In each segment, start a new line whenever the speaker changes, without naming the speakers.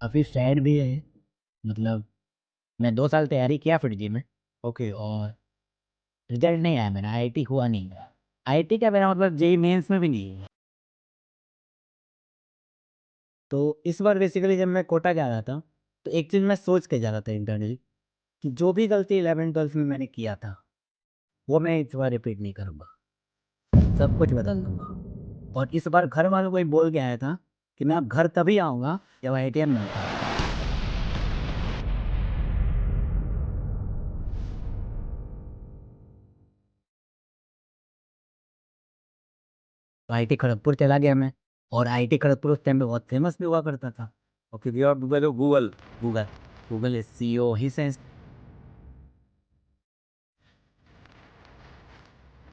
काफ़ी सैड भी है। मतलब मैं 2 साल तैयारी किया फिर जी में
ओके,
और रिज़ल्ट नहीं आया मेरा, आईआईटी हुआ नहीं मेरा। आईआईटी क्या मेरा मतलब जेईई मेंस में भी नहीं हुआ। तो इस बार बेसिकली जब मैं कोटा जा रहा था, तो एक चीज़ मैं सोच के जा रहा था इंटरनली कि जो भी गलती 11th-12th में मैंने किया था, वो मैं इस बार रिपीट नहीं करूँगा। सब कुछ बदल दूँगा। और इस बार घर वालों को भी बोल के आया था कि मैं अब घर तभी आऊँगा जब आईआईटी में मिलता। तो आईआईटी खड़गपुर चला गया मैं और आईआईटी खड़गपुर उस टाइम पे बहुत फेमस भी हुआ करता था।
Okay, we are Google.
Google Google is CEO ही सेंस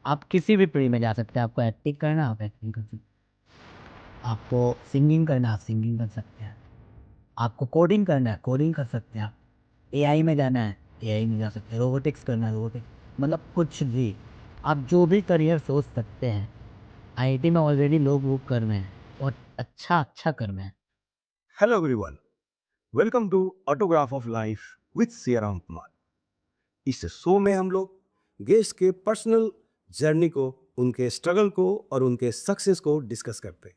आप किसी भी फील्ड में जा सकते हैं। आपको एक्टिंग करना है, आप एक्टिंग कर सकते हैं। आपको सिंगिंग करना है, आप सिंगिंग कर सकते हैं। आपको कोडिंग करना है, कोडिंग कर सकते हैं आप। एआई में जाना है, एआई में जा सकते हैं। रोबोटिक्स करना है, रोबोटिक्स मतलब कुछ भी। आप जो भी करियर सोच सकते हैं, आईआईटी में ऑलरेडी लोग वो कर रहे हैं और अच्छा कर रहे हैं।
Hello everyone, welcome to autograph of life with Siyaram Kumar. इस शो में हम लोग गेस्ट के पर्सनल जर्नी को, उनके स्ट्रगल को और उनके सक्सेस को डिस्कस करते हैं।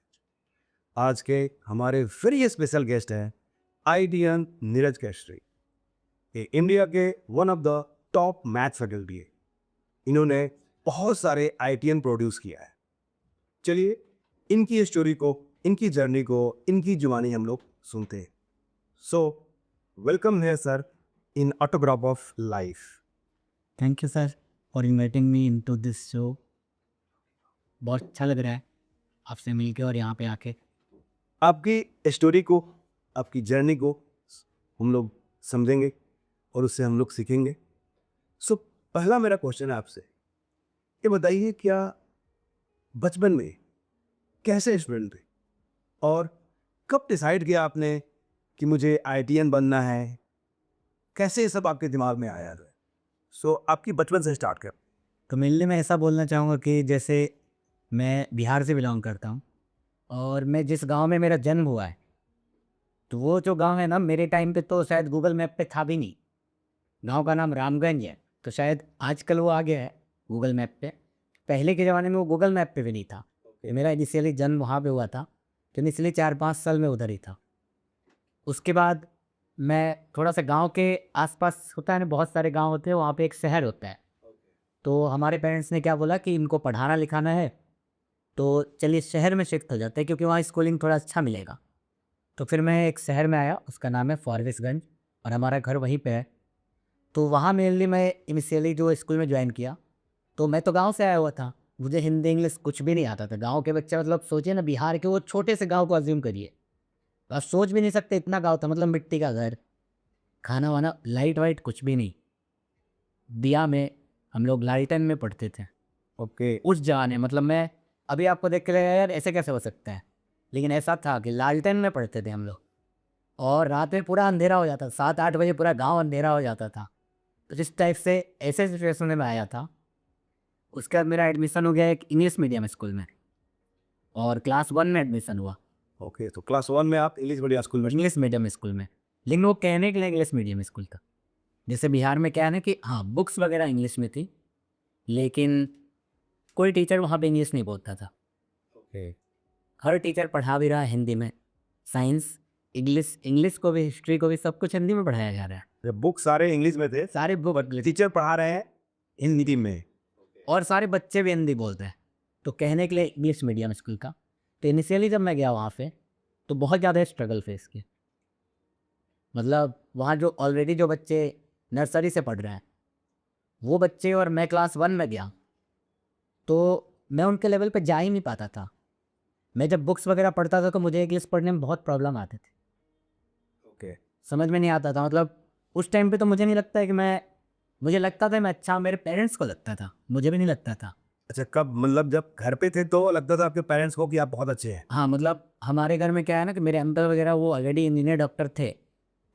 आज के हमारे वेरी स्पेशल गेस्ट हैं आईडीएन नीरज केसरी। ये इंडिया के one of the top math faculty है। इन्होंने बहुत सारे आईटीएन प्रोड्यूस किया है। चलिए इनकी स्टोरी को, इनकी जर्नी को, इनकी जुबानी हम लोग सुनते हैं। सो वेलकम है sir in autograph of life.
Thank you sir for inviting me into this show. बहुत अच्छा लग रहा है आपसे मिलके और यहाँ पे आके।
आपकी स्टोरी को, आपकी जर्नी को हम लोग समझेंगे और उससे हम लोग सीखेंगे। सो पहला मेरा क्वेश्चन है आपसे, ये बताइए क्या बचपन में कैसे स्टूडेंट थे और कब डिसाइड किया आपने कि मुझे आईटीएन बनना है? कैसे ये सब आपके दिमाग में आया? सो आपकी बचपन से स्टार्ट कर।
तो मेनली मैं ऐसा बोलना चाहूँगा कि जैसे मैं बिहार से बिलोंग करता हूँ और मैं जिस गांव में मेरा जन्म हुआ है, तो वो जो गांव है ना, मेरे टाइम पे तो शायद गूगल मैप पे था भी नहीं। गांव का नाम रामगंज है, तो शायद आजकल वो आ गया है गूगल मैप पे। पहले के ज़माने में वो गूगल मैप पे भी नहीं था। मेरा इनिशियली जन्म वहाँ पे हुआ था, तो इनिशियली 4-5 साल में उधर ही था। उसके बाद मैं थोड़ा सा गांव के आसपास, होता है ना बहुत सारे गांव होते हैं, वहाँ पे एक शहर होता है। तो हमारे पेरेंट्स ने क्या बोला कि इनको पढ़ाना लिखाना है, तो चलिए शहर में शिफ्ट हो जाते हैं क्योंकि वहाँ स्कूलिंग थोड़ा अच्छा मिलेगा। तो फिर मैं एक शहर में आया, उसका नाम है फॉरबिसगंज और हमारा घर वहीं पे है। तो वहाँ मेनली मैं इनिशियली जो स्कूल में ज्वाइन किया, तो मैं तो गांव से आया हुआ था, मुझे हिंदी इंग्लिश कुछ भी नहीं आता था। गांव के बच्चे मतलब सोचिए ना, बिहार के वो छोटे से गांव को अज्यूम करिए, आप सोच भी नहीं सकते इतना गांव था। मतलब मिट्टी का घर, खाना वाना, लाइट वाइट कुछ भी नहीं, दिया में हम लोग लालटेन में पढ़ते थे
ओके,
उस जमाने। मतलब मैं अभी आपको देख के लगेगा यार ऐसे कैसे हो सकता है, लेकिन ऐसा था कि लालटेन में पढ़ते थे हम लोग। और रात में पूरा अंधेरा हो जाता था, 7-8 बजे पूरा गांव अंधेरा हो जाता था। तो जिस टाइप से ऐसे सिचुएशन में मैं आया था। उसके बाद मेरा एडमिशन हो गया एक इंग्लिश मीडियम स्कूल में और क्लास 1 में एडमिशन हुआ
ओके। तो क्लास 1 में आप इंग्लिश मीडियम स्कूल में?
इंग्लिश मीडियम स्कूल में। लेकिन वो कहने के लिए इंग्लिश मीडियम स्कूल था। जैसे बिहार में क्या है ना कि हाँ बुक्स वगैरह इंग्लिश में थी, लेकिन कोई टीचर वहाँ पे इंग्लिश नहीं बोलता था।
ओके,
हर टीचर पढ़ा भी रहा है हिंदी में, साइंस, इंग्लिश, इंग्लिश को भी, हिस्ट्री को भी, सब कुछ हिंदी में पढ़ाया जा रहा है।
बुक सारे इंग्लिश में थे,
सारे बुक
बट टीचर पढ़ा रहे हैं हिंदी में।
और सारे बच्चे भी हिंदी बोलते हैं, तो कहने के लिए इंग्लिश मीडियम स्कूल का। तो इनिशियली जब मैं गया वहाँ पे, तो बहुत ज़्यादा स्ट्रगल फेस किया। मतलब वहाँ जो ऑलरेडी जो बच्चे नर्सरी से पढ़ रहे हैं, वो बच्चे, और मैं क्लास 1 में गया, तो मैं उनके लेवल पे जा ही नहीं पाता था। मैं जब बुक्स वगैरह पढ़ता था तो मुझे इंग्लिश पढ़ने में बहुत प्रॉब्लम आते थे,
ओके,
समझ में नहीं आता था। मतलब उस टाइम पे तो मुझे नहीं लगता है कि मुझे लगता था मैं अच्छा, मेरे पेरेंट्स को लगता था, मुझे भी नहीं लगता था।
अच्छा, कब मतलब जब घर पे थे तो लगता था आपके पेरेंट्स को कि आप बहुत अच्छे हैं?
हाँ, मतलब हमारे घर में क्या है ना कि मेरे अंकल वगैरह वो ऑलरेडी इंजीनियर डॉक्टर थे।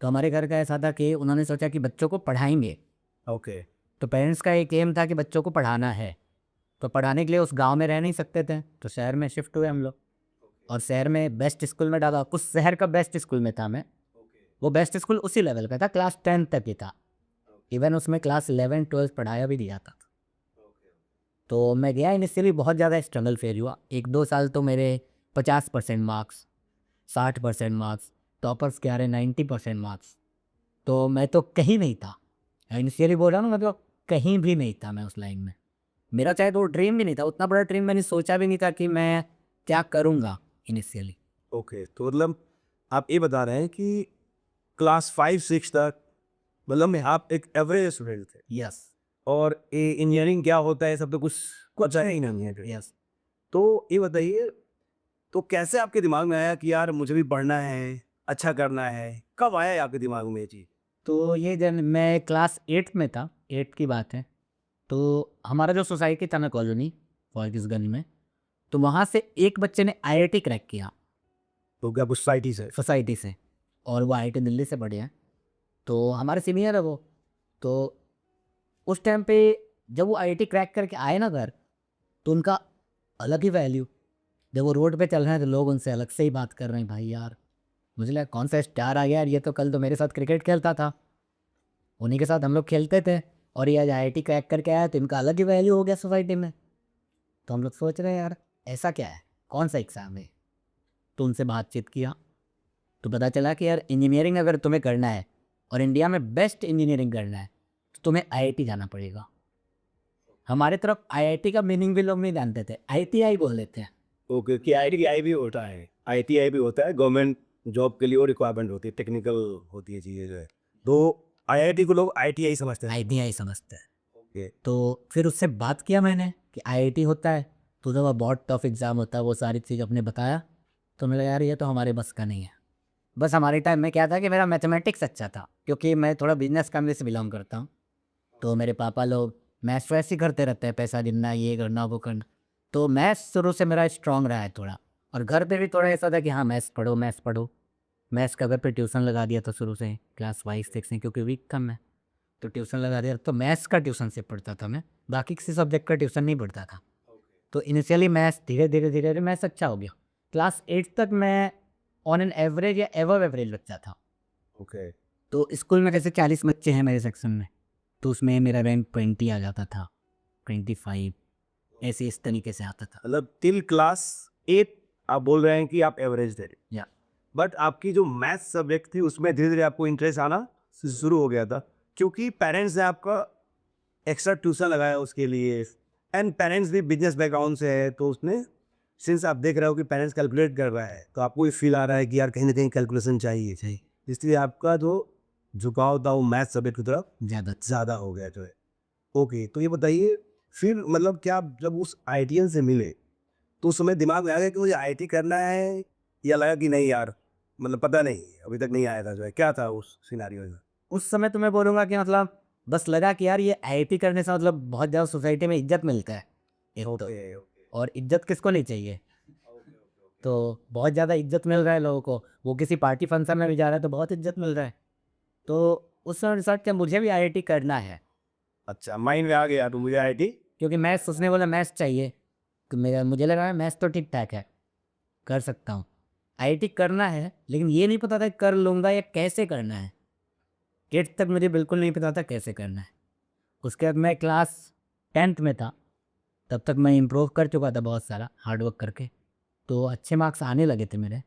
तो हमारे घर का ऐसा था कि उन्होंने सोचा कि बच्चों को पढ़ाएंगे।
ओके,
तो पेरेंट्स का एक एम था कि बच्चों को पढ़ाना है। तो पढ़ाने के लिए उस गांव में रह नहीं सकते थे, तो शहर में शिफ्ट हुए हम लोग और शहर में बेस्ट स्कूल में डाला। कुछ शहर का बेस्ट स्कूल में था मैं, वो बेस्ट स्कूल उसी लेवल का था, क्लास 10 तक ही था। इवन उसमें क्लास 11 12 पढ़ाया भी दिया था। तो मैं गया, इनिशियली बहुत ज़्यादा स्ट्रगल फेज हुआ। 1-2 साल तो मेरे 50% मार्क्स, 60% मार्क्स, टॉपर्स के आ रहे 90% मार्क्स। तो मैं तो कहीं नहीं था, इनिशियली बोल रहा हूँ ना, मतलब कहीं भी नहीं था मैं उस लाइन में। मेरा चाहे तो ड्रीम भी नहीं था, उतना बड़ा ड्रीम मैंने सोचा भी नहीं था कि मैं क्या करूँगा इनिशियली।
ओके, तो मतलब आप ये बता रहे हैं कि क्लास 5-6 तक मतलब में आप एक एवरेज स्टूडेंट थे
यस,
और ये इंजीनियरिंग क्या होता है सब तो कुछ पता ही नहीं है।
यस।
तो ये बताइए, तो कैसे आपके दिमाग में आया कि यार मुझे भी पढ़ना है, अच्छा करना है? कब आया आपके दिमाग में ये चीज़?
तो ये जब मैं क्लास 8 में था, 8 की बात है, तो हमारा जो सोसाइटी था ना कॉलोनी फॉर्टिसगंज में, तो वहाँ से एक बच्चे ने आईआईटी क्रैक किया
तो क्या कुछ सोसाइटी से?
सोसाइटी से, और वो आईआईटी दिल्ली से पढ़े हैं। तो हमारे सीनियर है वो। तो उस टाइम पे जब वो आईआईटी क्रैक करके आए ना घर, तो उनका अलग ही वैल्यू। जब वो रोड पे चल रहे हैं तो लोग उनसे अलग से ही बात कर रहे हैं, भाई यार मुझे लगा कौन सा स्टार आ गया यार, ये तो कल तो मेरे साथ क्रिकेट खेलता था, उन्हीं के साथ हम लोग खेलते थे, और ये आज आईआईटी क्रैक करके आया तो इनका अलग ही वैल्यू हो गया सोसाइटी में। तो हम लोग सोच रहे हैं यार ऐसा क्या है, कौन सा एग्ज़ाम है। तो उनसे बातचीत किया, तो पता चला कि यार इंजीनियरिंग अगर तुम्हें करना है और इंडिया में बेस्ट इंजीनियरिंग करना है तो तुम्हें आईआईटी जाना पड़ेगा। हमारे तरफ आईआईटी का मीनिंग भी लोग नहीं जानते थे, आईटीआई बोल देते हैं।
ओके, कि आईटीआई भी होता है, आईटीआई भी होता है, गवर्नमेंट जॉब के लिए वो रिक्वायरमेंट होती है, टेक्निकल होती है चीज़ें जो है। तो आईआईटी को लोग आईटीआई समझते हैं।
आईटीआई समझते हैं।
ओके,
तो फिर उससे बात किया मैंने कि आईआईटी होता है, तो जब बहुत टफ एग्ज़ाम होता है, वो सारी चीज़ अपने बताया। तो मेरा यार ये तो हमारे बस का नहीं है। बस हमारे टाइम में क्या था कि मेरा मैथमेटिक्स अच्छा था, क्योंकि मैं थोड़ा बिजनेस फैमिली से बिलोंग करता हूँ। तो मेरे पापा लोग मैथ्स वैसे ही करते रहते हैं, पैसा गिनना, ये करना, वो करना। तो मैथ्स शुरू से मेरा स्ट्रॉन्ग रहा है थोड़ा, और घर पे भी थोड़ा ऐसा था कि हाँ मैथ्स पढ़ो, मैथ्स पढ़ो। मैथ्स का घर पे ट्यूशन लगा दिया था शुरू से, क्लास 5-6 में, क्योंकि वीक था मैं। तो ट्यूशन लगा दिया, तो मैथ्स का ट्यूशन से पढ़ता था मैं, बाकी किसी सब्जेक्ट का ट्यूशन नहीं पढ़ता था। तो इनिशियली मैथ्स धीरे धीरे धीरे धीरे मैथ्स अच्छा हो गया। क्लास 8 तक मैं ऑन एन एवरेज या एवव एवरेज बच्चा था।
ओके,
तो स्कूल में जैसे 40 बच्चे हैं मेरे सेक्शन में, तो उसमें मेरा रैंक 20 आ जाता था, 25, ऐसे इस तरीके से आता था।
मतलब टिल क्लास 8 आप बोल रहे हैं कि आप एवरेज थे,
या
बट आपकी जो मैथ्स सब्जेक्ट थी उसमें धीरे धीरे आपको इंटरेस्ट आना शुरू हो गया था, क्योंकि पेरेंट्स ने आपका एक्स्ट्रा ट्यूशन लगाया उसके लिए, एंड पेरेंट्स भी बिजनेस बैकग्राउंड से है, तो उसने सिंस आप देख रहे हो कि पेरेंट्स कैलकुलेट कर रहा है, तो आपको ये फील आ रहा है कि यार कहीं ना कहीं कैलकुलेशन चाहिए चाहिए, इसलिए आपका जो झुकाव था वो मैथ्स सब्जेक्ट की तरफ
ज़्यादा।
ज़्यादा हो गया जो है। ओके, तो ये बताइए, फिर मतलब क्या आप जब उस आईटीएन से मिले तो उस समय दिमाग में आ गया कि मुझे आईटी करना है, या लगा कि नहीं यार मतलब पता नहीं अभी तक नहीं आया था जो है, क्या था उस सिनारियो में?
उस समय तो मैं बोलूँगा कि मतलब बस लगा कि यार ये आईआईटी करने से मतलब बहुत ज़्यादा सोसाइटी में इज्जत मिलता है, एक तो।
ओके, ओके,
और इज्जत किसको नहीं चाहिए। तो बहुत ज़्यादा इज्जत मिल रहा है लोगों को, वो किसी पार्टी फंक्शन में भी जा रहा है तो बहुत इज्जत मिल रहा है। तो उस समय डिसाइड किया मुझे भी आईआईटी करना है,
अच्छा माइंड में आ गया तो मुझे आईटी।
क्योंकि मैथ्स उसने बोला मैथ्स चाहिए। तो मेरा मुझे लगा मैथ्स तो ठीक ठाक है, कर सकता हूँ। आईआईटी करना है, लेकिन ये नहीं पता था कर लूँगा या कैसे करना है। 8 तक मुझे बिल्कुल नहीं पता था कैसे करना है। उसके बाद मैं क्लास 10th में था, तब तक मैं इम्प्रूव कर चुका था बहुत सारा हार्ड वर्क करके, तो अच्छे मार्क्स आने लगे थे मेरे।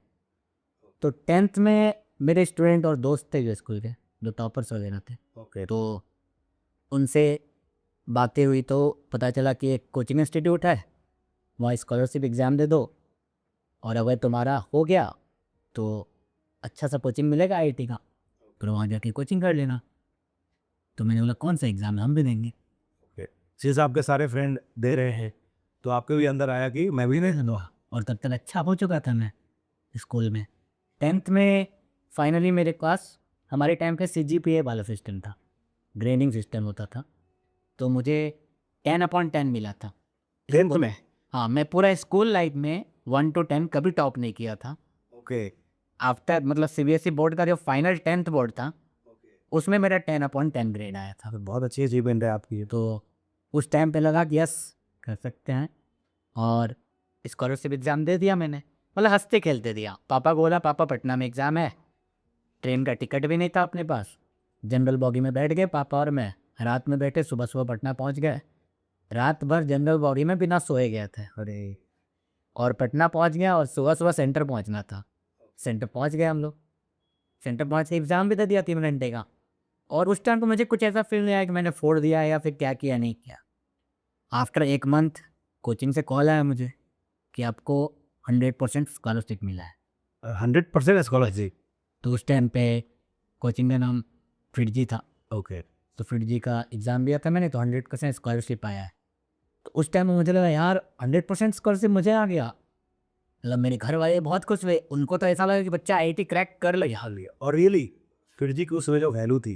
तो 10th में मेरे स्टूडेंट और दोस्त थे जो स्कूल के, जो टॉपर्स वगैरह थे।
ओके,
तो उनसे बातें हुई तो पता चला कि एक कोचिंग इंस्टीट्यूट है, वहाँ स्कॉलरशिप एग्ज़ाम दे दो, और अगर तुम्हारा हो गया तो अच्छा सा कोचिंग मिलेगा आईआईटी का, फिर वहाँ जाके कोचिंग कर लेना। तो मैंने बोला कौन सा एग्ज़ाम है, हम भी देंगे।
ओके, सिंस आपके सारे फ्रेंड दे रहे हैं तो आपके भी अंदर आया कि मैं भी नहीं दूंगा।
और तब तक अच्छा हो चुका था मैं स्कूल में। 10th में फाइनली मेरे पास, हमारे टाइम पे सीजीपीए वाला सिस्टम था, ग्रेडिंग सिस्टम होता था। तो मुझे 10/10 मिला था।
10th में?
हाँ, मैं पूरा स्कूल लाइफ में 1 to 10 कभी टॉप नहीं किया था।
ओके,
आफ्टर मतलब सीबीएसई बोर्ड का जो फाइनल 10th बोर्ड था, उसमें मेरा 10/10 ग्रेड आया था।
तो बहुत अच्छी अचीवमेंट है आपकी ये तो।
तो उस टाइम पे लगा कि यस कर सकते हैं, और स्कॉलरशिप एग्ज़ाम दे दिया मैंने, मतलब हंसते खेलते दिया। पापा को बोला पापा पटना में एग्ज़ाम है, ट्रेन का टिकट भी नहीं था अपने पास, जनरल बॉगी में बैठ गए पापा और मैं, रात में बैठे, सुबह सुबह पटना पहुंच गए, रात भर जनरल बॉगी में बिना सोए गए थे।
अरे
और पटना पहुंच गया और सुबह सुबह सेंटर पहुंचना था। सेंटर पहुंच गए हम लोग, सेंटर पहुंच के एग्ज़ाम भी दे दिया 3 घंटे का। और उस टाइम तो मुझे कुछ ऐसा फील नहीं आया कि मैंने फोड़ दिया या फिर क्या किया नहीं किया। आफ्टर 1 मंथ कोचिंग से कॉल आया मुझे कि आपको 100% स्कॉलरशिप मिला है।
100% स्कॉलरशिप।
तो उस टाइम पे कोचिंग का नाम फिटजी था,
ओके।
तो फिटजी का एग्ज़ाम दिया था मैंने, तो 100% स्कॉलरशिप आया है। तो उस टाइम में मुझे लगा यार 100% स्कॉलरशिप मुझे आ गया। मतलब मेरे घर वाले बहुत खुश हुए, उनको तो ऐसा लगा कि बच्चा आईआईटी क्रैक कर लिया।
हाँ लिया। और रियली फिरजी की उस समय जो वैल्यू थी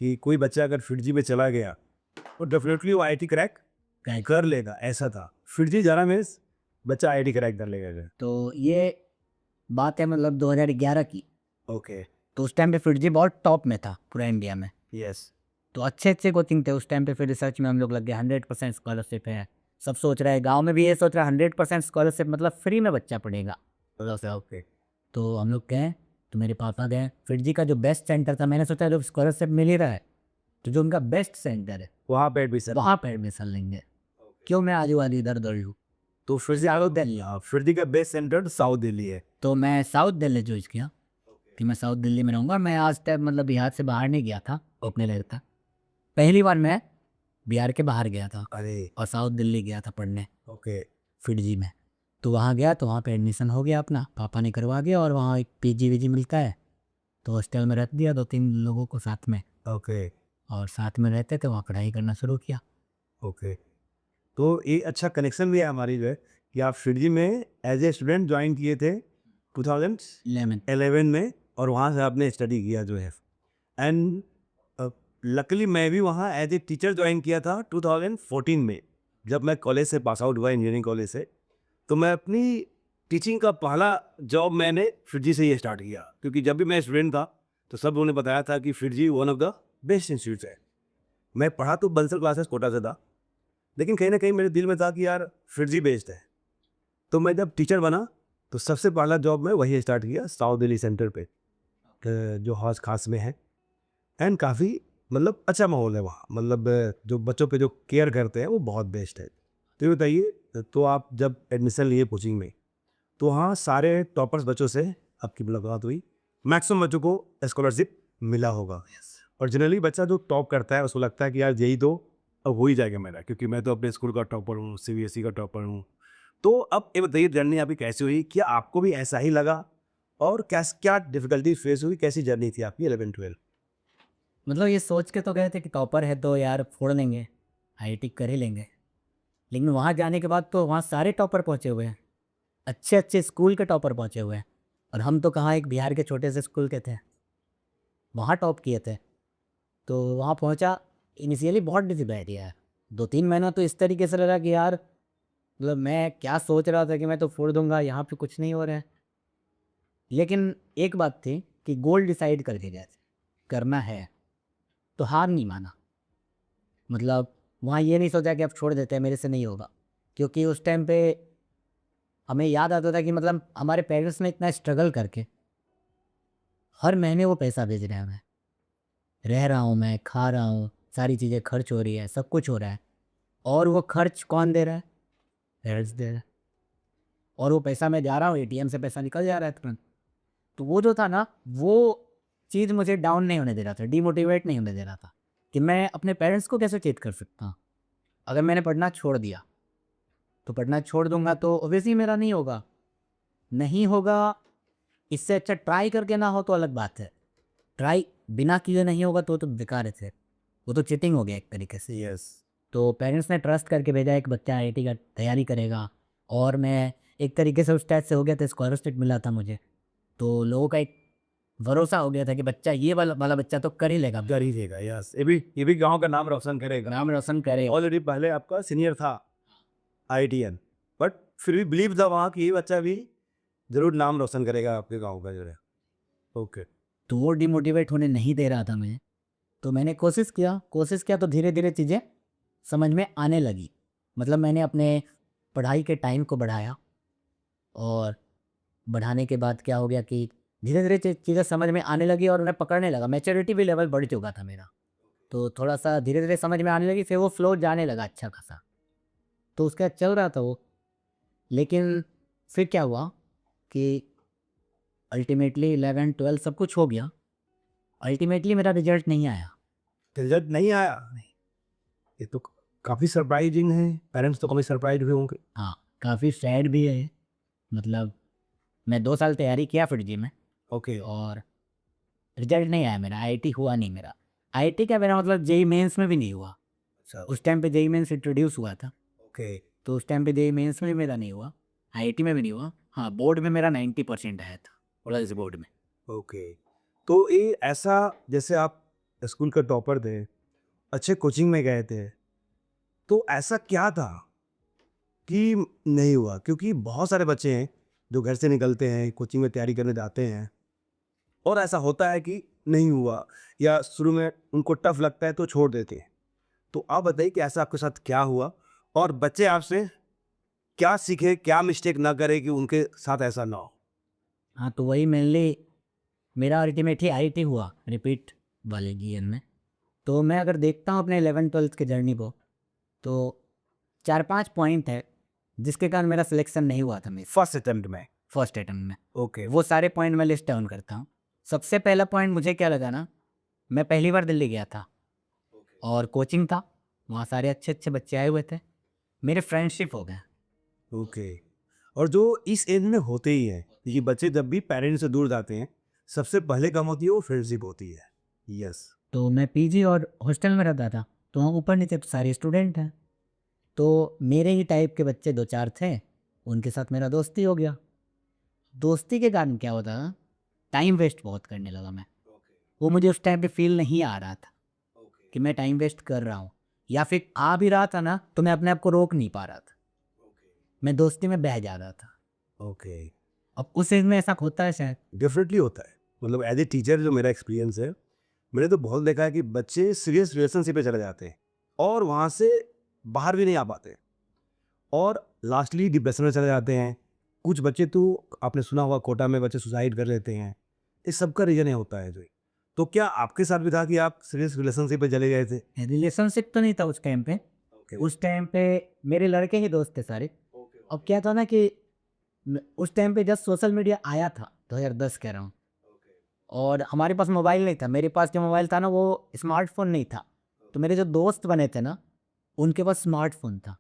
कि कोई बच्चा अगर फिरजी में चला गया तो डेफिनेटली वो आईआईटी क्रैक
Crack।
कर लेगा, ऐसा था। फिरजी जाना मीन्स बच्चा आईआईटी क्रैक कर लेगा।
तो ये बात है मतलब 2011 की।
ओके।
तो उस टाइम पे फिटजी बहुत टॉप में था पूरा इंडिया में।
यस।
तो अच्छे अच्छे कोचिंग थे उस टाइम पे। फिर रिसर्च में हम लोग लग गए, 100% स्कॉलरशिप है। सब सोच रहे हैं, गांव में भी ये सोच रहा है 100% स्कॉलरशिप मतलब फ्री में बच्चा पढ़ेगा।
ओके।
तो हम लोग गए, तो मेरे पापा गए। फिटजी का जो बेस्ट सेंटर था, मैंने सोचा जब स्कॉलरशिप मिल ही रहा है तो जो उनका बेस्ट सेंटर है
वहाँ पे एडमिशन।
वहाँ पर एडमिशन लेंगे, क्यों मैं आजू बाजू इधर उधर हूँ।
तो फिरजी
साउथ दिल्ली।
फिरजी का बेस्ट सेंटर साउथ दिल्ली है।
तो मैं साउथ दिल्ली चूज किया कि मैं साउथ दिल्ली में रहूँगा। मैं आज तक मतलब बिहार से बाहर नहीं गया था अपने लिए था। पहली बार मैं बिहार के बाहर गया था
अरे
और साउथ दिल्ली गया था पढ़ने
ओके।
फिटजी में। तो वहाँ गया तो वहाँ पे एडमिशन हो गया अपना, पापा ने करवा दिया। और वहाँ एक पीजी वीजी मिलता है, तो हॉस्टल में रख दिया 2-3 लोगों को साथ में,
ओके।
और साथ में रहते थे, वहाँ पढ़ाई करना शुरू किया।
ओके। तो ये अच्छा कनेक्शन भी है हमारी जो है कि आप फिरजी में एज ए स्टूडेंट ज्वाइन किए थे 2011
11।
में, और वहाँ से आपने स्टडी किया जो है। एंड लकली मैं भी वहाँ एज ए टीचर ज्वाइन किया था 2014 में। जब मैं कॉलेज से पास आउट हुआ, इंजीनियरिंग कॉलेज से, तो मैं अपनी टीचिंग का पहला जॉब मैंने फिरजी से ही स्टार्ट किया। क्योंकि जब भी मैं स्टूडेंट था तो सब लोगों ने बताया था कि FIITJEE one of the best institute है। मैं पढ़ा तो बंसल क्लासेस कोटा से था, लेकिन कहीं ना कहीं मेरे दिल में था कि यार फिरजी बेस्ड है। तो मैं जब टीचर बना तो सबसे पहला जॉब मैं वही स्टार्ट किया साउथ दिल्ली सेंटर पे, जो हौज खास में है। एंड काफ़ी मतलब अच्छा माहौल है वहाँ, मतलब जो बच्चों पे जो केयर करते हैं वो बहुत बेस्ट है। तो ये बताइए, तो आप जब एडमिशन लिए कोचिंग में तो वहाँ सारे टॉपर्स बच्चों से आपकी मुलाकात हुई, मैक्सिमम बच्चों को स्कॉलरशिप मिला होगा। और जनरली बच्चा जो टॉप करता है उसको लगता है कि यार यही तो अब हो ही जाएगा मेरा, क्योंकि मैं तो अपने स्कूल का टॉपर हूँ, सीबीएसई का टॉपर हूँ। तो अब ये बताइए जर्नी आपकी कैसी हुई, क्या आपको भी ऐसा ही लगा, और क्या क्या डिफिकल्टी फेस हुई, कैसी जर्नी थी आपकी 11-12?
मतलब ये सोच के तो गए थे कि टॉपर है तो यार फोड़ लेंगे, आईआईटी कर ही लेंगे। लेकिन वहाँ जाने के बाद तो वहाँ सारे टॉपर पहुँचे हुए हैं, अच्छे अच्छे स्कूल के टॉपर पहुँचे हुए हैं। और हम तो कहाँ, एक बिहार के छोटे से स्कूल के थे, वहाँ टॉप किए थे। तो वहाँ पहुँचा, इनिशियली बहुत डिफिकल्टी है। 2-3 महीना तो इस तरीके से लगा कि यार मतलब मैं क्या सोच रहा था कि मैं तो फोड़ दूंगा, यहाँ पे कुछ नहीं हो रहा है। लेकिन एक बात थी कि गोल डिसाइड करके गए थे, करना है तो हार नहीं माना। मतलब वहाँ ये नहीं सोचा कि अब छोड़ देते हैं, मेरे से नहीं होगा। क्योंकि उस टाइम पे हमें याद आता था कि मतलब हमारे पेरेंट्स ने इतना स्ट्रगल करके हर महीने वो पैसा भेज रहे हैं हमें, रह रहा हूँ मैं, खा रहा हूँ, सारी चीज़ें खर्च हो रही है, सब कुछ हो रहा है। और वो खर्च कौन दे रहा है? पेरेंट्स दे रहा है। और वो पैसा मैं जा रहा हूँ, एटीएम से पैसा निकल जा रहा है तुरंत। तो वो जो था ना, वो चीज़ मुझे डाउन नहीं होने दे रहा था, डीमोटिवेट नहीं होने दे रहा था कि मैं अपने पेरेंट्स को कैसे चीट कर सकता हूँ। अगर मैंने पढ़ना छोड़ दिया तो पढ़ना छोड़ दूंगा तो ऑब्वियसली मेरा नहीं होगा, नहीं होगा। इससे अच्छा ट्राई करके ना हो तो अलग बात है, ट्राई बिना किए नहीं होगा तो बेकार है, फिर वो तो चीटिंग हो गया एक तरीके से।
यस।
तो पेरेंट्स ने ट्रस्ट करके भेजा एक बच्चा आईआईटी का तैयारी करेगा। और मैं एक तरीके से उस टाइप से हो गया था, स्कॉलरशिप मिला था मुझे, तो लोगों का एक भरोसा हो गया था कि बच्चा ये वाला बच्चा तो कर ही लेगा,
कर ही देगा। यस, ये भी गांव का नाम रोशन करेगा।
नाम रोशन करे।
ऑलरेडी पहले आपका सीनियर था आईटीएन, बट फिर भी बिलीव था वहाँ कि ये बच्चा भी जरूर नाम रोशन करेगा आपके गांव का जो है। ओके।
तो वो डिमोटिवेट होने नहीं दे रहा था मैं। तो मैंने कोशिश किया तो धीरे धीरे चीज़ें समझ में आने लगी। मतलब मैंने अपने पढ़ाई के टाइम को बढ़ाया, और बढ़ाने के बाद क्या हो गया कि धीरे धीरे चीज़ें समझ में आने लगी और मैं पकड़ने लगा, मैच्योरिटी भी लेवल बढ़ चुका था मेरा, तो थोड़ा सा धीरे धीरे समझ में आने लगी, फिर वो फ्लो जाने लगा अच्छा खासा, तो उसके बाद चल रहा था वो। लेकिन फिर क्या हुआ कि अल्टीमेटली 11-12 सब कुछ हो गया, अल्टीमेटली मेरा रिजल्ट नहीं आया।
रिजल्ट नहीं आया? ये तो काफी सरप्राइजिंग है, पेरेंट्स तो काफी सरप्राइज हुए होंगे।
हाँ, काफ़ी सैड भी है, मतलब मैं 2 साल तैयारी किया फिर जी में
ओके।
और रिजल्ट नहीं आया मेरा, आईआईटी हुआ नहीं मेरा। आईआईटी क्या, मेरा मतलब जेईई मेंस में भी नहीं हुआ।
अच्छा।
उस टाइम पे जेईई मेंस इंट्रोड्यूस हुआ था,
ओके।
तो उस टाइम पे जेईई मेंस में भी मेरा नहीं हुआ, आईआईटी में भी नहीं हुआ। हाँ, बोर्ड में मेरा 90% आया था, प्लस बोर्ड में।
ओके। तो ये ऐसा, जैसे आप स्कूल के टॉपर थे, अच्छे कोचिंग में गए थे, तो ऐसा क्या था कि नहीं हुआ? क्योंकि बहुत सारे बच्चे हैं जो घर से निकलते हैं, कोचिंग में तैयारी करने जाते हैं, और ऐसा होता है कि नहीं हुआ, या शुरू में उनको टफ लगता है तो छोड़ देते हैं। तो आप बताइए कि ऐसा आपके साथ क्या हुआ, और बच्चे आपसे क्या सीखे, क्या मिस्टेक ना करें कि उनके साथ ऐसा ना हो?
हाँ, तो वही मेनली मेरा अल्टीमेटली आईआईटी हुआ रिपीट वाले जीएन में। तो मैं अगर देखता हूँ अपने 11-12 के जर्नी को, तो 4-5 पॉइंट है जिसके कारण मेरा सिलेक्शन नहीं हुआ था मेरे
फर्स्ट अटेम्प्ट में?
फर्स्ट अटेम्प्ट में।
ओके।
वो सारे पॉइंट मैं लिस्ट डाउन करता हूँ। सबसे पहला पॉइंट मुझे क्या लगा ना, मैं पहली बार दिल्ली गया था और कोचिंग था, वहाँ सारे अच्छे अच्छे बच्चे आए हुए थे, मेरे फ्रेंडशिप हो गए।
ओके। और जो इस एज में होते ही है, ये बच्चे जब भी पेरेंट्स से दूर जाते हैं, सबसे पहले कम होती है वो फ्रेंडशिप होती है। यस।
तो मैं पीजी और हॉस्टल में रहता था, तो वहाँ ऊपर नीचे तो सारे स्टूडेंट हैं, तो मेरे ही टाइप के बच्चे 2-4 थे, उनके साथ मेरा दोस्ती हो गया। दोस्ती के कारण क्या होता, टाइम वेस्ट बहुत करने लगा मैं। वो मुझे उस टाइम पे फील नहीं आ रहा था कि मैं टाइम वेस्ट कर रहा हूँ, या फिर आ भी रहा था ना तो मैं अपने आप को रोक नहीं पा रहा था, मैं दोस्ती में बह जा रहा था।
ओके।
अब उस एज में ऐसा होता है शायद।
डेफिनेटली होता है। मतलब एज ए टीचर जो मेरा एक्सपीरियंस है, मैंने तो बहुत देखा है कि बच्चे सीरियस रिलेशनशिप पे चले जाते हैं और वहाँ से बाहर भी नहीं आ पाते, और लास्टली डिप्रेशन में चले जाते हैं। कुछ बच्चे तो, आपने सुना होगा, कोटा में बच्चे सुसाइड कर लेते हैं। इस सब का रीजन ये होता है। जो तो क्या आपके साथ भी था कि आप सीरियस रिलेशनशिप पे चले गए थे?
रिलेशनशिप तो नहीं था उस टाइम पे, उस टाइम पे मेरे लड़के ही दोस्त थे सारे। अब क्या था ना कि उस टाइम पे जब सोशल मीडिया आया था 2010 कह रहा हूँ, और हमारे पास मोबाइल नहीं था, मेरे पास जो मोबाइल था ना वो स्मार्टफोन नहीं था, तो मेरे जो दोस्त बने थे ना उनके पास स्मार्टफोन था।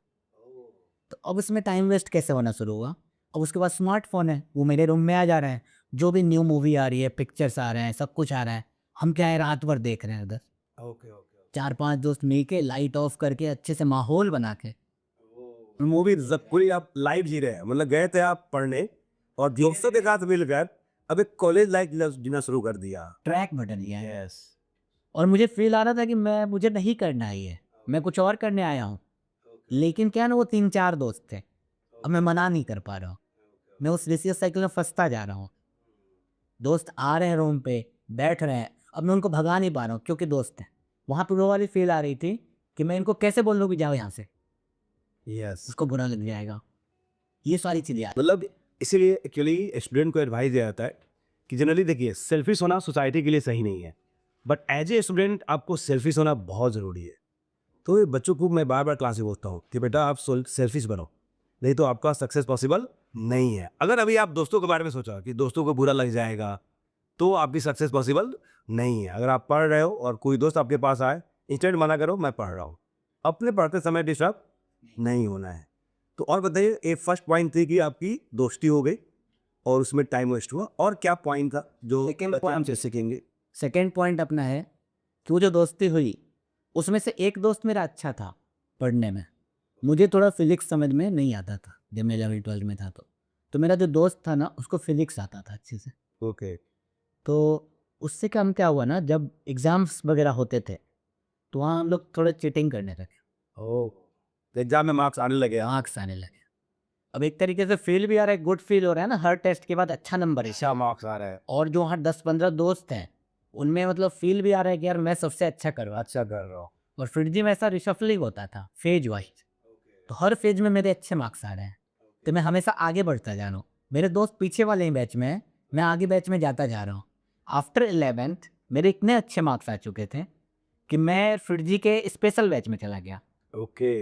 तो अब उसमें टाइम वेस्ट कैसे होना शुरू हुआ, अब उसके पास स्मार्टफोन है, वो मेरे रूम में आ जा रहे हैं, जो भी न्यू मूवी आ रही है, पिक्चर्स आ रहे हैं, सब कुछ आ रहा है, हम क्या है रात भर देख रहे हैं उधर।
Okay okay.
4-5 दोस्त मिल के लाइट ऑफ करके अच्छे से माहौल बना के।
मूवी पूरी आप लाइव जी रहे हैं, मतलब गए थे आप पढ़ने और दोस्तों के साथ मिलकर अब एक कॉलेज लाइफ जीना शुरू कर दिया।
ट्रैक बटन लिया है,
यस।
और मुझे फील आ रहा था कि मुझे नहीं करना है ये, मैं कुछ और करने आया हूँ। लेकिन क्या ना, वो 3-4 दोस्त थे, अब मैं मना नहीं कर पा रहा हूँ, मैं उस विशियस साइकिल में फंसता जा रहा हूँ। दोस्त आ रहे हैं रूम पे, बैठ रहे हैं, अब मैं उनको भगा नहीं पा रहा हूँ क्योंकि दोस्त हैं। वहाँ पे वो वाली फील आ रही थी कि मैं इनको कैसे बोल दूँ कि जाओ यहाँ से,
यस।
उसको बुरा लग जाएगा, ये सारी चीज़ें आ रही।
मतलब इसीलिए एक्चुअली स्टूडेंट को एडवाइस दिया जाता है कि जनरली देखिए, सेल्फिश होना सोसाइटी के लिए सही नहीं है, बट एज ए स्टूडेंट आपको सेल्फिश होना बहुत ज़रूरी है। तो ये बच्चों को मैं बार बार क्लास में बोलता हूँ कि बेटा आप सेल्फिश बनो, नहीं तो आपका सक्सेस पॉसिबल नहीं है। अगर अभी आप दोस्तों के बारे में सोचा कि दोस्तों को बुरा लग जाएगा, तो आपकी सक्सेस पॉसिबल नहीं है। अगर आप पढ़ रहे हो और कोई दोस्त आपके पास आए, इंस्टेंट मना करो मैं पढ़ रहा हूँ, अपने पढ़ते समय डिस्टर्ब नहीं होना है। तो और बताइए, ये फर्स्ट पॉइंट थी कि आपकी दोस्ती हो गई और उसमें टाइम वेस्ट हुआ, और क्या पॉइंट था जो
Second point-
हमसे सीखेंगे?
सेकेंड पॉइंट अपना है कि वो जो दोस्ती हुई उसमें से एक दोस्त मेरा अच्छा था पढ़ने में, मुझे थोड़ा फिजिक्स समझ में नहीं आता था जब मैं 11-12 में था, तो मेरा जो दोस्त था ना उसको फिजिक्स आता था अच्छे से।
ओके।
तो उससे काम क्या हुआ ना, जब एग्ज़ाम्स वगैरह होते थे तो वहाँ हम लोग थोड़ा चीटिंग करने लगे,
ओ, तो एग्जाम में मार्क्स आने लगे?
मार्क्स आने लगे। अब एक तरीके से फील भी आ रहा है, गुड फील हो रहा है ना, हर टेस्ट के बाद अच्छा नंबर है,
अच्छा मार्क्स आ रहा है।
और जो वहाँ 10-15 दोस्त हैं उनमें मतलब फील भी आ रहा है कि यार मैं सबसे अच्छा कर रहा हूँ।
अच्छा कर रहा हूँ।
और फिर जी में ऐसा रिशफलिंग होता था फेज वाइज, तो हर फेज में मेरे अच्छे मार्क्स आ रहे हैं, तो मैं हमेशा आगे बढ़ता जा रहा हूँ। मेरे दोस्त पीछे वाले ही बैच में हैं, मैं आगे बैच में जाता जा रहा हूँ। आफ्टर 11th मेरे इतने अच्छे मार्क्स आ चुके थे कि मैं फिरजी के स्पेशल बैच में चला गया।
ओके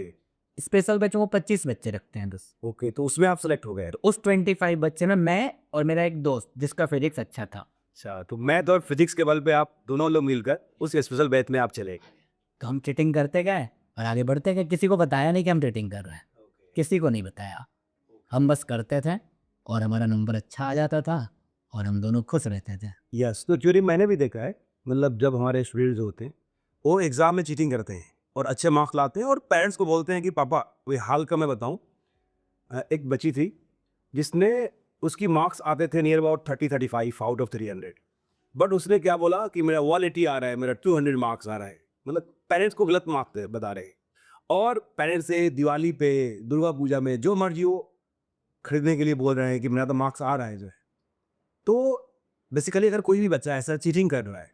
स्पेशल बैच में वो 25 बच्चे रखते हैं बस।
ओके, तो उसमें आप सेलेक्ट हो गए।
तो उस 25 बच्चे में मैं और मेरा एक दोस्त जिसका फिजिक्स अच्छा था,
अच्छा, तो मैथ और फिजिक्स के बल पे आप दोनों लोग मिलकर उस स्पेशल बैच में आप चले गए।
तो हम चीटिंग करते गए और आगे बढ़ते गए। किसी को बताया नहीं कि हम चीटिंग कर रहे हैं, किसी को नहीं बताया। हम बस करते थे और हमारा नंबर अच्छा आ जाता था और हम दोनों खुश रहते थे।
यस, तो क्योंकि मैंने भी देखा है, मतलब जब हमारे स्टूडेंट्स होते हैं वो एग्जाम में चीटिंग करते हैं और अच्छे मार्क्स लाते हैं और पेरेंट्स को बोलते हैं कि पापा, वो हाल का मैं बताऊं, एक बच्ची थी जिसने, उसकी मार्क्स आते थे near about 30-35 out of 300, but उसने क्या बोला कि मेरा 180 आ रहा है, मेरा 200 मार्क्स आ रहा है। मतलब पेरेंट्स को गलत मार्क्स बता रहे हैं और पेरेंट्स से दिवाली पे, दुर्गा पूजा में जो मर्जी हो खरीदने के लिए बोल रहे हैं कि मेरा तो मार्क्स आ रहा है जो है। तो बेसिकली अगर कोई भी बच्चा ऐसा चीटिंग कर रहा है,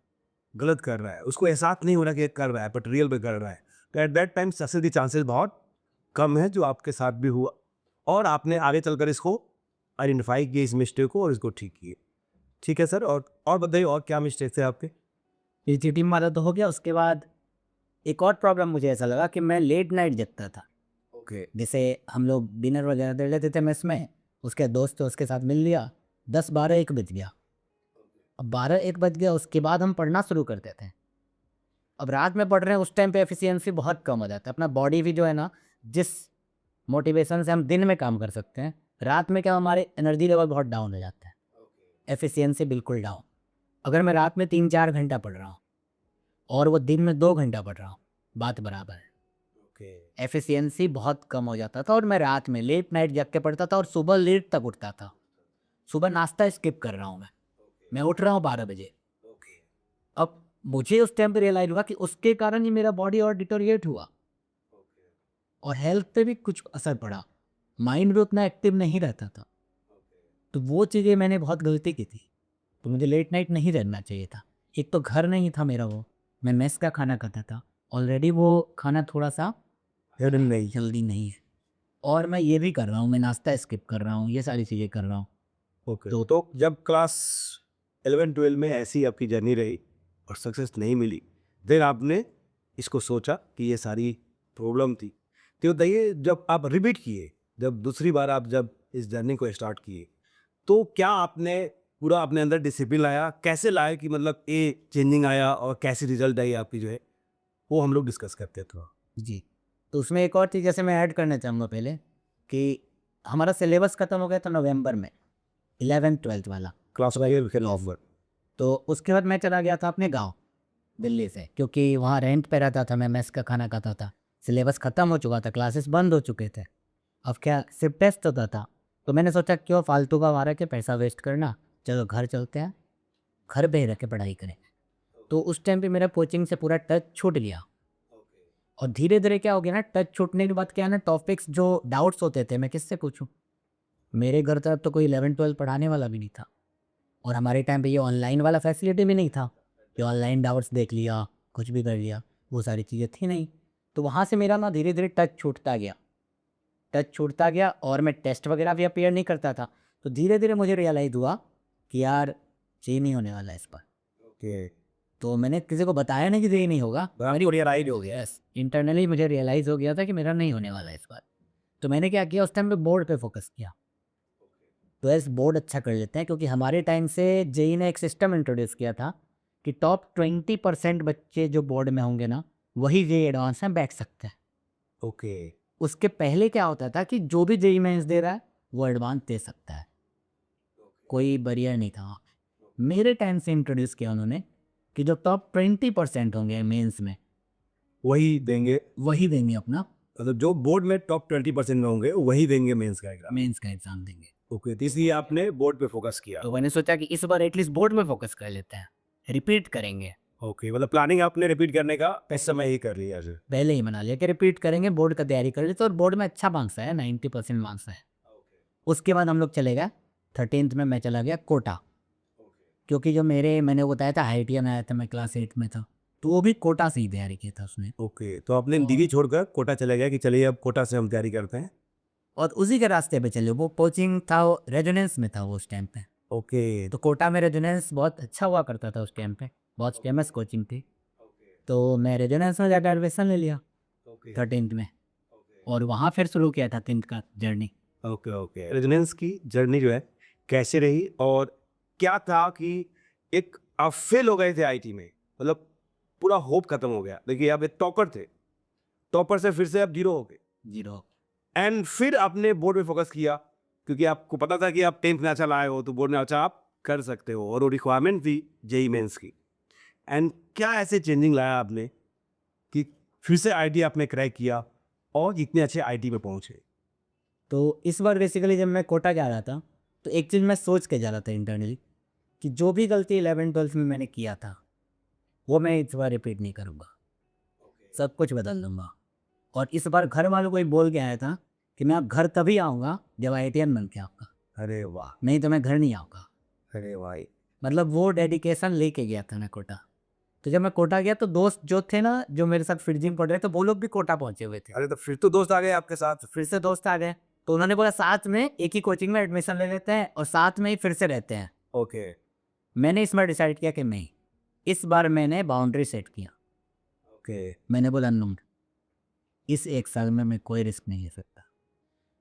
गलत कर रहा है, उसको एहसास नहीं हो रहा कि ये कर रहा है बट रियल में कर रहा है, तो एट दैट टाइम सक्सेस की चांसेस बहुत कम है, जो आपके साथ भी हुआ और आपने आगे चलकर इसको आइडेंटिफाई किए इस मिस्टेक को और इसको ठीक किए। ठीक है सर, और बताइए और क्या मिस्टेक थे आपके।
ये चीटिंग वाला तो हो गया। उसके बाद एक और प्रॉब्लम मुझे ऐसा लगा कि मैं लेट नाइट जगता था।
ओके
जैसे हम लोग डिनर वगैरह दे लेते थे मेस में, उसके दोस्त तो उसके साथ मिल लिया, 10-12-1 बज गया। अब 12-1 बज गया, उसके बाद हम पढ़ना शुरू करते थे। अब रात में पढ़ रहे हैं, उस टाइम पे एफिशिएंसी बहुत कम हो जाता है। अपना बॉडी भी जो है ना, जिस मोटिवेशन से हम दिन में काम कर सकते हैं, रात में क्या हमारे एनर्जी लेवल बहुत डाउन हो जाता है, एफिशिएंसी बिल्कुल डाउन। अगर मैं रात में 3-4 घंटा पढ़ रहा हूँ और वो दिन में 2 घंटा पढ़ रहा हूँ, बात बराबर है।
ओके
एफिशिएंसी बहुत कम हो जाता था और मैं रात में लेट नाइट जग के पढ़ता था और सुबह लेट तक उठता था। सुबह नाश्ता स्किप कर रहा हूँ मैं उठ रहा हूँ 12 बजे।
ओके
अब मुझे उस टाइम पे रियलाइज हुआ कि उसके कारण ही मेरा बॉडी और डिटोरिएट हुआ और हेल्थ पे भी कुछ असर पड़ा। माइंड भी उतना एक्टिव नहीं रहता था। तो वो चीज़ें मैंने बहुत गलती की थी। तो मुझे लेट नाइट नहीं रहना चाहिए था। एक तो घर नहीं था मेरा, वो मैं मेस का खाना खाता था। ऑलरेडी वो खाना थोड़ा सा हेल्दी नहीं है और मैं ये भी कर रहा हूँ, मैं नाश्ता स्किप कर रहा हूँ, ये सारी चीज़ें कर रहा हूँ।
ओके, तो जब क्लास 11-12 में ऐसी आपकी जर्नी रही और सक्सेस नहीं मिली, देन आपने इसको सोचा कि ये सारी प्रॉब्लम थी। तो बताइए, जब आप रिपीट किए, जब दूसरी बार आप जब इस जर्नी को स्टार्ट किए, तो क्या आपने पूरा अपने अंदर डिसिप्लिन लाया, कैसे लाया कि मतलब ये चेंजिंग आया और कैसी रिजल्ट आई आपकी जो है, वो हम लोग डिस्कस करते थे।
जी। तो उसमें एक और चीज़ जैसे मैं ऐड करना चाहूँगा पहले, कि हमारा सिलेबस ख़त्म हो गया था नवंबर में, 11th-12th वाला।
Class wise offer.
तो उसके बाद मैं चला गया था अपने गाँव दिल्ली से, क्योंकि वहाँ रेंट पे रहता था, मैं मेस का खाना खाता था। सिलेबस ख़त्म हो चुका था, क्लासेस बंद हो चुके थे। अब क्या सिर्फ टेस्ट होता था। तो मैंने सोचा क्यों फालतू का वहाँ रह के पैसा वेस्ट करना, चलो घर चलते हैं, घर पे ही रह के पढ़ाई करें। तो उस टाइम पे मेरा कोचिंग से पूरा टच छूट गया और धीरे धीरे क्या हो गया ना, टच छूटने के बाद क्या है ना, टॉपिक्स जो डाउट्स होते थे मैं किससे पूछूं। मेरे घर तरफ तो कोई 11-12 पढ़ाने वाला भी नहीं था और हमारे टाइम पे ये ऑनलाइन वाला फैसिलिटी भी नहीं था कि ऑनलाइन डाउट्स देख लिया, कुछ भी कर लिया, वो सारी चीज़ें थी नहीं। तो वहाँ से मेरा ना धीरे धीरे टच छूटता गया और मैं टेस्ट वगैरह भी अपीयर नहीं करता था। तो धीरे धीरे मुझे रियलाइज़ हुआ कि यार ये नहीं होने वाला इस पर।
ओके,
तो मैंने किसी को बताया नहीं कि ये नहीं होगा, मेरी रियलाइज हो गया, यस इंटरनली मुझे रियलाइज़ हो गया था कि मेरा नहीं होने वाला इस बार। तो मैंने क्या किया, उस टाइम पे बोर्ड पे फोकस किया। तो एस बोर्ड अच्छा कर लेते हैं, क्योंकि हमारे टाइम से जेई ने एक सिस्टम इंट्रोड्यूस किया था कि टॉप 20% बच्चे जो बोर्ड में होंगे ना, वही जेई एडवांस में बैठ सकते हैं।
ओके,
उसके पहले क्या होता था कि जो भी जेई मेंस दे रहा है वो एडवांस दे सकता है, कोई बैरियर नहीं था। मेरे टाइम से इंट्रोड्यूस किया उन्होंने कि जो टॉप 20% होंगे मेंस में,
वही देंगे।
वही देंगे अपना
मतलब जो बोर्ड में टॉप 20% में होंगे वही देंगे मेंस का एग्जाम।
मेंस का एग्ज़ाम देंगे।
ओके, तो इसलिए आपने बोर्ड पे फोकस किया।
तो मैंने सोचा कि इस बार एटलीस्ट बोर्ड में फोकस कर लेते हैं, रिपीट करेंगे।
ओके, मतलब प्लानिंग आपने रिपीट करने का इस समय ही कर लिया सर।
पहले ही बना लिया कि रिपीट करेंगे, बोर्ड का तैयारी कर लेते और बोर्ड में अच्छा मार्क्स है, 90% मार्क्स है। उसके बाद हम लोग चले गए 13th में, मैं चला गया कोटा, क्योंकि जो मैंने बताया था IITM आया था, मैं क्लास 8 में था, तो वो भी कोटा से ही तैयारी किया था उसने।
ओके, तो आपने दिल्ली छोड़कर कोटा चले गए कि चलिए अब कोटा से हम तैयारी करते हैं।
और उसी के रास्ते पे चले, वो कोचिंग था, रेजोनेंस में था वो उस टाइम पे।
ओके
तो कोटा में रेजोनेंस बहुत अच्छा हुआ करता था उस टाइम पे, बहुत फेमस कोचिंग थी। तो मैं रेजोनेंस में जाकर एडमिशन ले लिया
ओके
13th में, और वहाँ फिर शुरू किया था 10th का जर्नी।
ओके ओके रेजोनेंस की जर्नी जो है कैसे रही, और क्या था कि एक आप फेल हो गए थे आईटी में, मतलब पूरा होप खत्म हो गया। देखिए आप एक टॉपर थे, टॉपर से फिर से आप जीरो हो गए,
जीरो।
एंड फिर आपने बोर्ड में फोकस किया क्योंकि आपको पता था कि आप 10th में अच्छा लाए हो तो बोर्ड में अच्छा आप कर सकते हो, और वो रिक्वायरमेंट थी जेई मेंस की। एंड क्या ऐसे चेंजिंग लाया आपने कि फिर से आईटी आपने क्रैक किया और इतने अच्छे आईटी में पहुंचे?
तो इस बार बेसिकली जब मैं कोटा जा रहा था, तो एक चीज़ मैं सोच के जा रहा था इंटरनली, कि जो भी गलती 11th-12th में मैंने किया था, वो मैं इस बार रिपीट नहीं करूँगा, सब कुछ बदल दूँगा। और इस बार घर वालों को ही बोल के आया था कि मैं अब घर तभी आऊँगा जब आईआईटीएन बन के आऊँगा,
अरे वाह,
नहीं तो मैं घर नहीं आऊँगा।
अरे भाई,
मतलब वो डेडिकेशन लेके गया था मैं कोटा। तो जब मैं कोटा गया तो दोस्त जो थे ना, जो मेरे साथ फिरजी में पढ़ रहे थे, वो लोग भी कोटा पहुँचे हुए थे।
अरे तो फिर तो दोस्त आ गए आपके साथ।
फिर से दोस्त आ गए, तो उन्होंने बोला साथ में एक ही कोचिंग में एडमिशन ले लेते हैं और साथ में ही फिर से रहते हैं।
ओके
मैंने इस बार डिसाइड किया कि नहीं, इस बार मैंने बाउंड्री सेट किया।
ओके
मैंने बोला नो, इस 1 साल में मैं कोई रिस्क नहीं ले सकता।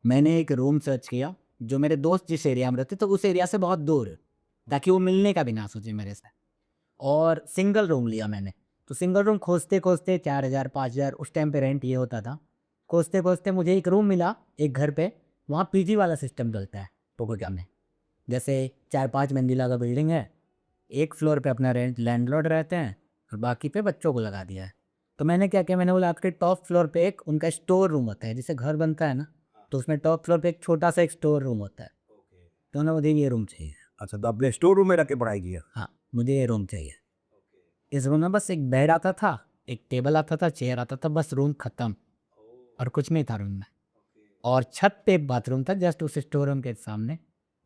मैंने एक रूम सर्च किया जो मेरे दोस्त जिस एरिया में रहते तो उस एरिया से बहुत दूर, ताकि वो मिलने का भी ना सोचे मेरे से, और सिंगल रूम लिया मैंने। तो सिंगल रूम खोजते खोजते 4,000 5,000 उस टाइम पे रेंट ये होता था। खोजते खोजते मुझे एक रूम मिला एक घर पे, वहाँ पीजी वाला सिस्टम चलता है पोकोटा में। जैसे 4-5 मंजिला का बिल्डिंग है, एक फ्लोर पे अपना रेंट लैंडलॉर्ड रहते हैं और बाकी पे बच्चों को लगा दिया है। तो मैंने क्या किया, मैंने बोला आपके टॉप फ्लोर पे एक उनका स्टोर रूम होता है, जैसे घर बनता है ना, तो उसमें टॉप फ्लोर पे एक छोटा सा एक स्टोर रूम होता है। तो उन्होंने मुझे ये रूम चाहिए।
अच्छा, तो आपने स्टोर रूम में रख के पढ़ाई किया?
हाँ, मुझे ये रूम चाहिए। इस रूम में बस एक बेड आता था, एक टेबल आता था, चेयर आता था, बस रूम ख़त्म, और कुछ नहीं था रूम में। और छत पे एक बाथरूम था जस्ट उस स्टोर रूम के सामने,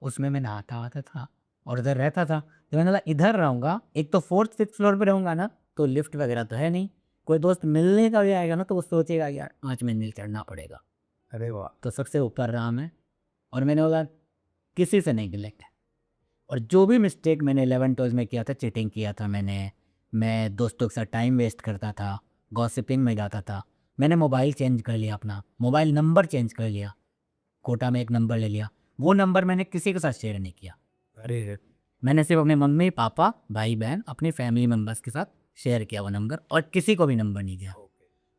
उसमें मैं नहाता वहाता था और उधर रहता था। तो मैंने बोला इधर रहूँगा, एक तो 4th 5th फ्लोर पे रहूँगा ना, तो लिफ्ट वगैरह तो है नहीं, कोई दोस्त मिलने का भी आएगा ना तो वो सोचेगा यार 5 मंजिल चढ़ना पड़ेगा।
अरे वाह,
तो सबसे ऊपर रहा मैं, और मैंने बोला किसी से नहीं गिलेंगे। और जो भी मिस्टेक मैंने 11th-12th में किया था, चीटिंग किया था मैंने, मैं दोस्तों के साथ टाइम वेस्ट करता था, गॉसिपिंग में जाता था, मैंने मोबाइल चेंज कर लिया, अपना मोबाइल नंबर चेंज कर लिया, कोटा में एक नंबर ले लिया, वो नंबर मैंने किसी के साथ शेयर नहीं किया।
अरे
मैंने सिर्फ अपने मम्मी पापा भाई बहन अपनी फैमिली मेम्बर्स के साथ शेयर किया वो नंबर, और किसी को भी नंबर नहीं दिया।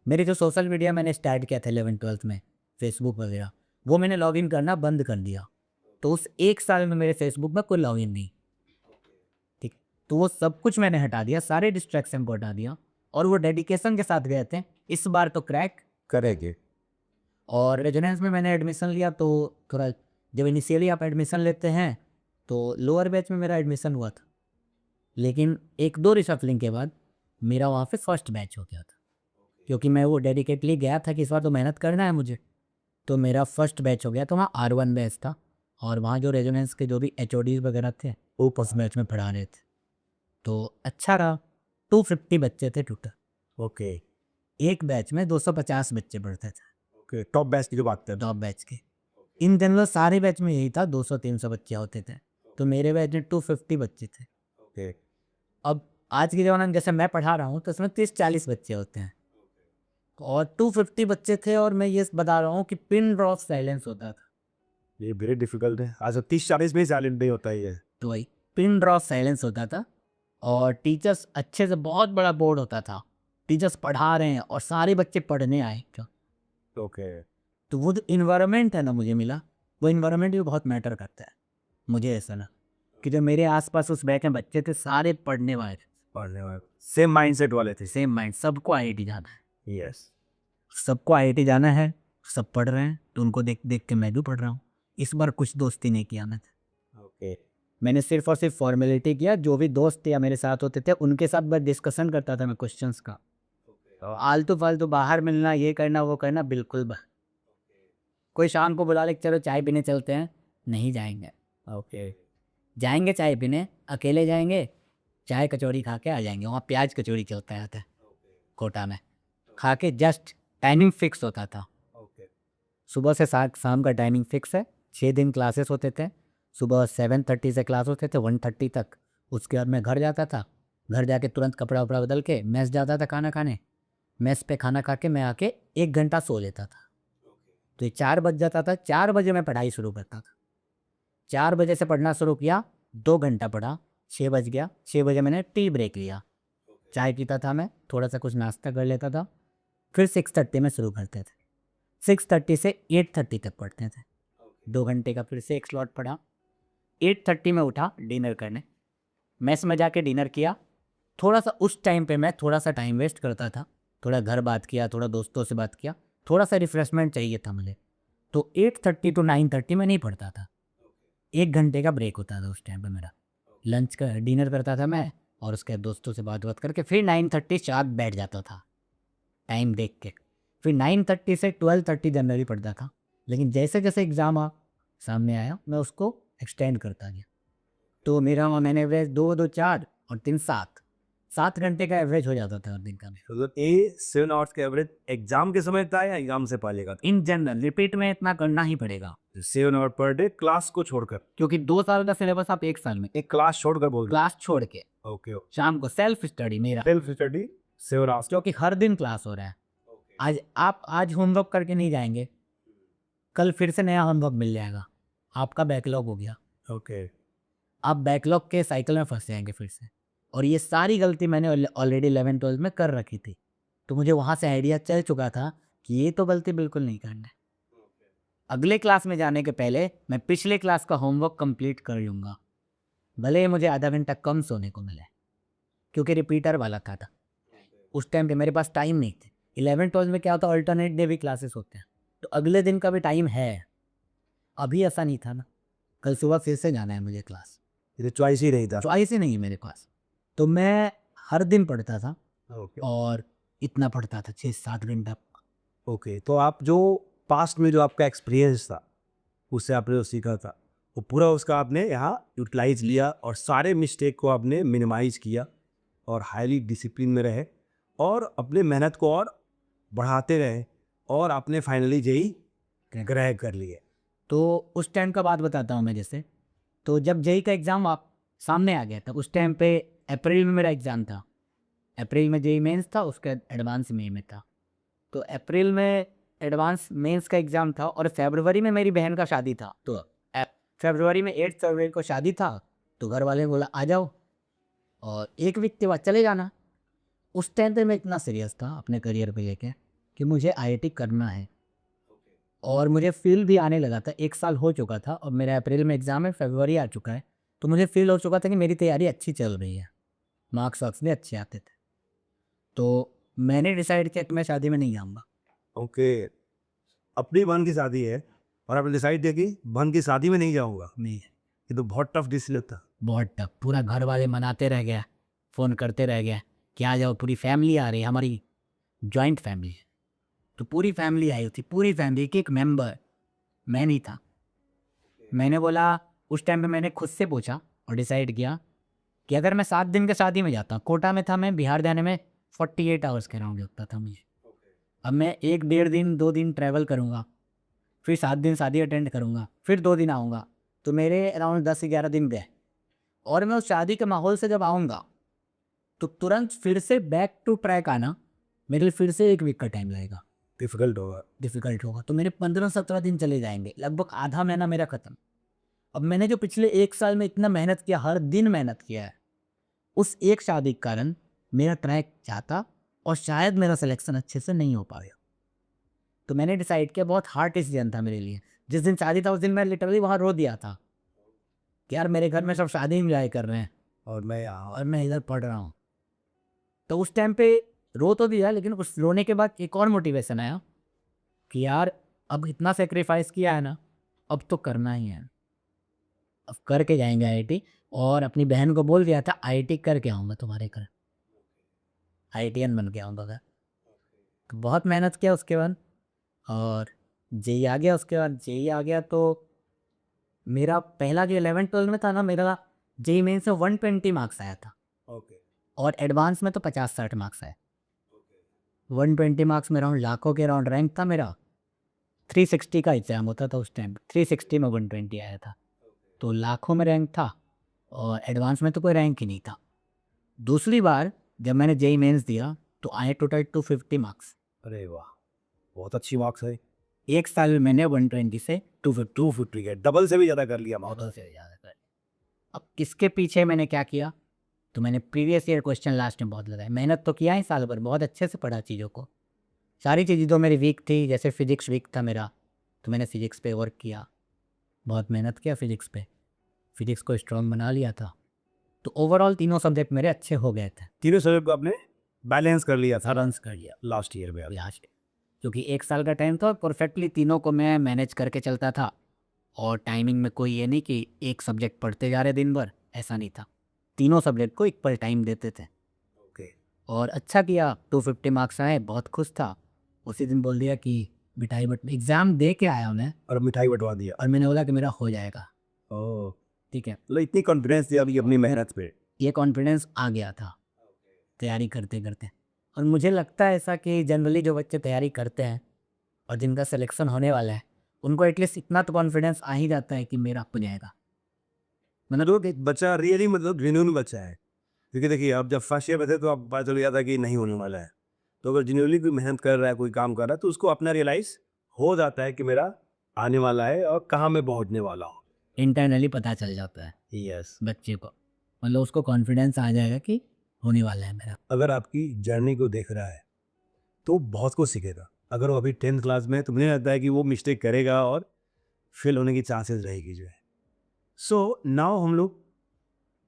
मेरी जो सोशल मीडिया मैंने स्टार्ट किया था 11th-12th में, फेसबुक वगैरह, वो मैंने लॉगिन करना बंद कर दिया। तो उस 1 साल में मेरे फेसबुक में कोई लॉगिन नहीं। ठीक, तो वो सब कुछ मैंने हटा दिया, सारे डिस्ट्रैक्शन को हटा दिया, और वो डेडिकेशन के साथ गए थे। इस बार तो क्रैक।
करेंगे।
और रेजोनेंस में मैंने एडमिशन लिया तो थोड़ा, जब इनिशियली आप एडमिशन लेते हैं तो लोअर बैच में मेरा एडमिशन हुआ था, लेकिन 1-2 रिशफलिंग के बाद मेरा वहाँ पे फर्स्ट बैच हो गया था, क्योंकि मैं वो डेडिकेटली गया था कि इस बार तो मेहनत करना है मुझे। तो मेरा फर्स्ट बैच हो गया, तो वहाँ R1 बैच था, और वहाँ जो रेजोनेंस के जो भी HODs वगैरह थे वो फर्स्ट बैच में पढ़ा रहे थे। तो अच्छा रहा, 250 बच्चे थे टोटल,
ओके
एक बैच में 250 बच्चे पढ़ते थे,
ओके, टॉप बैच की जो बात कर।
टॉप बैच के। इन जनरल सारे बैच में यही था, 200-300 बच्चे होते थे, तो मेरे बैच में 250 बच्चे थे।
ओके
अब आज के ज़माने में जैसे मैं पढ़ा रहा हूँ तो इसमें 30-40 बच्चे होते हैं, और 250 बच्चे थे, और मैं ये बता रहा हूँ कि पिन ड्रॉप साइलेंस होता था।
ये वेरी डिफिकल्ट है, आज 30-40 में साइलेंट नहीं होता ही है।
तो वही पिन ड्रॉप साइलेंस होता था, और टीचर्स अच्छे से, बहुत बड़ा बोर्ड होता था, टीचर्स पढ़ा रहे हैं और सारे बच्चे पढ़ने आए क्या।
ओके
तो वो जो इन्वायरमेंट है ना मुझे मिला, वो इन्वायरमेंट भी बहुत मैटर करता है। मुझे ऐसा ना, कि जो मेरे आसपास उस बैच में बच्चे थे सारे पढ़ने वाले थे,
पढ़ने वाले सेम माइंडसेट वाले थे।
सेम माइंड, सबको आईआईटी जाना है,
यस
सबको आईआईटी जाना है, सब पढ़ रहे हैं, तो उनको देख देख के मैं भी पढ़ रहा हूँ। इस बार कुछ दोस्ती नहीं किया
ओके
मैंने सिर्फ और सिर्फ फॉर्मेलिटी किया। जो भी दोस्त या मेरे साथ होते थे उनके साथ बस डिस्कशन करता था मैं क्वेश्चंस का, आलतू फालतू बाहर मिलना, ये करना वो करना, बिल्कुल कोई शाम को बुला ले चलो चाय पीने चलते हैं, नहीं जाएंगे।
ओके
जाएंगे चाय पीने, अकेले जाएंगे, चाय कचौड़ी खा के आ जाएंगे, वहाँ प्याज कचौड़ी चलता है कोटा में, खा के जस्ट, टाइमिंग फिक्स होता था,
ओके
सुबह से शाम का टाइमिंग फिक्स है, 6 दिन क्लासेस होते थे, सुबह 7:30 से क्लास होते थे 1:30 तक। उसके बाद मैं घर जाता था, घर जाके तुरंत कपड़ा वपड़ा बदल के मेस जाता था खाना खाने। मेस पे खाना खा के मैं आके 1 घंटा सो लेता था। तो ये 4 बज जाता था, 4 बजे मैं पढ़ाई शुरू करता था। 4 बजे से पढ़ना शुरू किया, 2 घंटा पढ़ा, 6 बज गया, 6 बजे मैंने टी ब्रेक लिया। चाय पीता था मैं, थोड़ा-सा कुछ नाश्ता कर लेता था, फिर 6:30 में शुरू करते थे। 6:30 से 8:30 तक पढ़ते थे। 2 घंटे का फिर से एक स्लॉट पढ़ा। 8:30 में उठा डिनर करने, मेस में जाके डिनर किया। थोड़ा-सा उस टाइम पे मैं थोड़ा-सा टाइम वेस्ट करता था, थोड़ा घर बात किया, थोड़ा दोस्तों से बात किया, थोड़ा-सा रिफ्रेशमेंट चाहिए था मुझे। तो 8:30 टू 9:30 में नहीं पढ़ता था। 1 घंटे का ब्रेक होता था उस टाइम पे मेरा। लंच का डिनर करता था मैं और उसके बाद दोस्तों से बात-वात करके फिर 9:30 शार्प बैठ जाता था, टाइम देख के। फिर 9:30 से 12:30 जनरली पढ़ता था, लेकिन जैसे-जैसे एग्ज़ाम सामने आया, मैं उसको एक्सटेंड करता गया। तो मेरा मैंने एवरेज 2-2 4 और 3 7, 7 घंटे का एवरेज हो जाता था हर दिन का मेरा।
मतलब ये 7 आवर्स का एवरेज एग्जाम के समय था या एग्जाम से पहले का था?
इन जनरल रिपीट में इतना करना ही पड़ेगा,
7 आवर पर डे क्लास को छोड़कर,
क्योंकि 2 साल का सिलेबस आप 1 साल में,
एक क्लास छोड़कर बोल रहे
क्लास छोड़ के
हो? ओके,
शाम को सेल्फ स्टडी मेरा,
सेल्फ स्टडी 7 आवर्स।
क्योंकि हर दिन क्लास हो रहा है। आज होमवर्क करके नहीं जाएंगे, कल फिर से नया होमवर्क मिल जाएगा, आपका बैकलॉग हो गया,
ओके,
आप बैकलॉग के साइकिल में फंस जाएंगे फिर से। और ये सारी गलती मैंने ऑलरेडी 11-12 में कर रखी थी, तो मुझे वहाँ से आइडिया चल चुका था कि ये तो गलती बिल्कुल नहीं करना है। अगले क्लास में जाने के पहले मैं पिछले क्लास का होमवर्क कंप्लीट कर लूँगा, भले ही मुझे आधा घंटा कम सोने को मिले, क्योंकि रिपीटर वाला था। उस टाइम पे मेरे पास टाइम नहीं थे। 11-12 में क्या होता है, अल्टरनेट डे भी क्लासेस होते हैं, तो अगले दिन का भी टाइम है। अभी ऐसा नहीं था ना, कल सुबह फिर से जाना है मुझे क्लास,
ये तो चॉइस ही नहीं था।
चॉइस ही नहीं है मेरे पास। तो मैं हर दिन पढ़ता था
ओके,
और इतना पढ़ता था 6-7 घंटा।
ओके, तो आप जो पास्ट में जो आपका एक्सपीरियंस था, उससे आपने जो सीखा था, वो पूरा उसका आपने यहाँ यूटिलाइज लिया और सारे मिस्टेक को आपने मिनिमाइज किया और हाईली डिसिप्लिन में रहे और अपने मेहनत को और बढ़ाते रहे और आपने फाइनली जेई क्रैक कर लिए।
तो उस टाइम का बात बताता हूँ मैं। जैसे तो जब जेई का एग्ज़ाम आप सामने आ गया था, उस टाइम पे अप्रैल में मेरा एग्ज़ाम था। अप्रैल में जेई मेंस था, उसके बाद एडवांस मई में था। तो अप्रैल में एडवांस मेंस का एग्ज़ाम था और फरवरी में मेरी बहन का शादी था। तो फरवरी में 8 फरवरी को शादी था, तो घर वाले ने बोला आ जाओ और 1 वीक के बाद चले जाना। उस टाइम पे मैं इतना सीरियस था अपने करियर पे लेके कि मुझे आईआईटी करना है और मुझे फ़ील भी आने लगा था। 1 साल हो चुका था और मेरा अप्रैल में एग्ज़ाम है, फरवरी आ चुका है, तो मुझे फ़ील हो चुका था कि मेरी तैयारी अच्छी चल रही है, मार्क्स वार्क्स भी अच्छे आते थे। तो मैंने डिसाइड किया कि मैं शादी में नहीं जाऊँगा।
ओके, अपनी बहन की शादी है और आपने डिसाइड किया कि बहन की शादी में नहीं जाऊँगा।
नहीं,
ये तो बहुत टफ डिसीजन था।
बहुत टफ। पूरा घर वाले मनाते रह गए, फ़ोन करते रह गए कि आ जाओ, पूरी फैमिली आ रही है, हमारी जॉइंट फैमिली है। तो पूरी फैमिली आई हुई थी, पूरी फैमिली के एक मेंबर मैं नहीं था। मैंने बोला, उस टाइम पे मैंने खुद से पूछा और डिसाइड किया कि अगर मैं 7 दिन के शादी में जाता, कोटा में था मैं, बिहार जाने में 48 आवर्स के अराउंड लगता था मुझे। अब मैं 1 डेढ़ दिन 2 दिन ट्रैवल करूँगा, फिर 7 दिन शादी अटेंड करूँगा, फिर 2 दिन आऊँगा, तो मेरे अराउंड 10-11 दिन गए। और मैं उस शादी के माहौल से जब आऊँगा, तो तुरंत फिर से बैक टू ट्रैक आना मेरे लिए फिर से 1 वीक का टाइम लगेगा,
डिफिकल्ट होगा।
डिफ़िकल्ट होगा। तो मेरे 15-17 दिन चले जाएँगे, लगभग आधा महीना मेरा खत्म। अब मैंने जो पिछले 1 साल में इतना मेहनत किया, हर दिन मेहनत किया है, उस एक शादी के कारण मेरा ट्रैक जाता और शायद मेरा सिलेक्शन अच्छे से नहीं हो पाया। तो मैंने डिसाइड किया, बहुत हार्ड डिसीजन था मेरे लिए। जिस दिन शादी था उस दिन मैं लिटरली वहाँ रो दिया था कि यार मेरे घर में सब शादी एंजॉय कर रहे हैं
और मैं यहाँ
और मैं इधर पढ़ रहा हूँ। तो उस टाइम पे रो तो दिया, लेकिन उस रोने के बाद एक और मोटिवेशन आया कि यार अब इतना सेक्रीफाइस किया है ना, अब तो करना ही है। अब करके जाएंगे आईआईटी, और अपनी बहन को बोल दिया था आईआईटी करके आऊँगा तुम्हारे घर, आईआईटीएन बन के आऊँगा घर। तो बहुत मेहनत किया उसके बाद और जेई आ गया। उसके बाद जेई आ गया तो मेरा पहला जो 11-12 में था ना, मेरा जेई मेन से 120 मार्क्स आया था
ओके,
और एडवांस में तो 50-60 मार्क्स आए। 120 मार्क्स में अराउंड लाखों के अराउंड रैंक था मेरा। 360 का एग्ज़ाम होता था उस टाइम, 360 में 120 आया था। तो लाखों में रैंक था और एडवांस में तो कोई रैंक ही नहीं था। दूसरी बार जब मैंने जेई मेंस दिया तो आए टोटल 250 मार्क्स।
अरे वाह, बहुत अच्छी मार्क्स है।
एक साल में मैंने 120 से 250
250 के डबल से भी ज़्यादा कर लिया मार्क्स।
मॉडल से ज़्यादा कर। अब किसके पीछे मैंने क्या किया, तो मैंने प्रीवियस ईयर क्वेश्चन लास्ट में बहुत लगाए, मेहनत तो किया ही साल भर, बहुत अच्छे से पढ़ा चीज़ों को। सारी चीज़ें जो मेरी वीक थी, जैसे फिजिक्स वीक था मेरा, तो मैंने फिजिक्स पे वर्क किया, बहुत मेहनत किया फिजिक्स पे, फिजिक्स को स्ट्रॉन्ग बना लिया था। तो ओवरऑल तीनों सब्जेक्ट मेरे अच्छे हो गए थे,
तीनों सब्जेक्ट को आपने बैलेंस कर लिया था
सारांश कर लिया
लास्ट ईयर में।
यहाँ से, क्योंकि एक साल का टाइम था, परफेक्टली तीनों को मैं मैनेज करके चलता था। और टाइमिंग में कोई ये नहीं कि एक सब्जेक्ट पढ़ते जा रहे दिन भर, ऐसा नहीं था, तीनों सब्जेक्ट को इक्वल टाइम देते थे।
ओके।
और अच्छा किया, 250 मार्क्स आए, बहुत खुश था। उसी दिन बोल दिया कि मिठाई बट एग्ज़ाम दे के आया मैं,
और मिठाई बंटवा दिया।
और मैंने बोला कि मेरा हो जाएगा,
ओह,
ठीक है।
मतलब इतनी कॉन्फिडेंस थी अभी अपनी मेहनत पे।
ये कॉन्फिडेंस आ गया था तैयारी करते करते। और मुझे लगता है ऐसा कि जनरली जो बच्चे तैयारी करते हैं और जिनका सिलेक्शन होने वाला है, उनको एटलीस्ट इतना तो कॉन्फिडेंस आ ही जाता है कि मेरा हो जाएगा।
मतलब एक बच्चा रियली मतलब जेन्युइन बच्चा है, क्योंकि देखिए आप जब फर्स्ट ईयर में थे तो आप पता चल गया था कि नहीं होने वाला है। तो अगर जेन्युइनली कोई मेहनत कर रहा है, कोई काम कर रहा है, तो उसको अपना रियलाइज हो जाता है कि मेरा आने वाला है और कहाँ मैं पहुँचने वाला हूँ।
इंटरनली पता चल जाता है
यस।
बच्चे को, मतलब उसको कॉन्फिडेंस आ जाएगा कि होने वाला है मेरा।
अगर आपकी जर्नी को देख रहा है तो बहुत कुछ सीखेगा। अगर वो अभी 10th क्लास में है तो मुझे लगता है कि वो मिस्टेक करेगा और फेल होने की चांसेस रहेगी जो है। सो नाउ हम लोग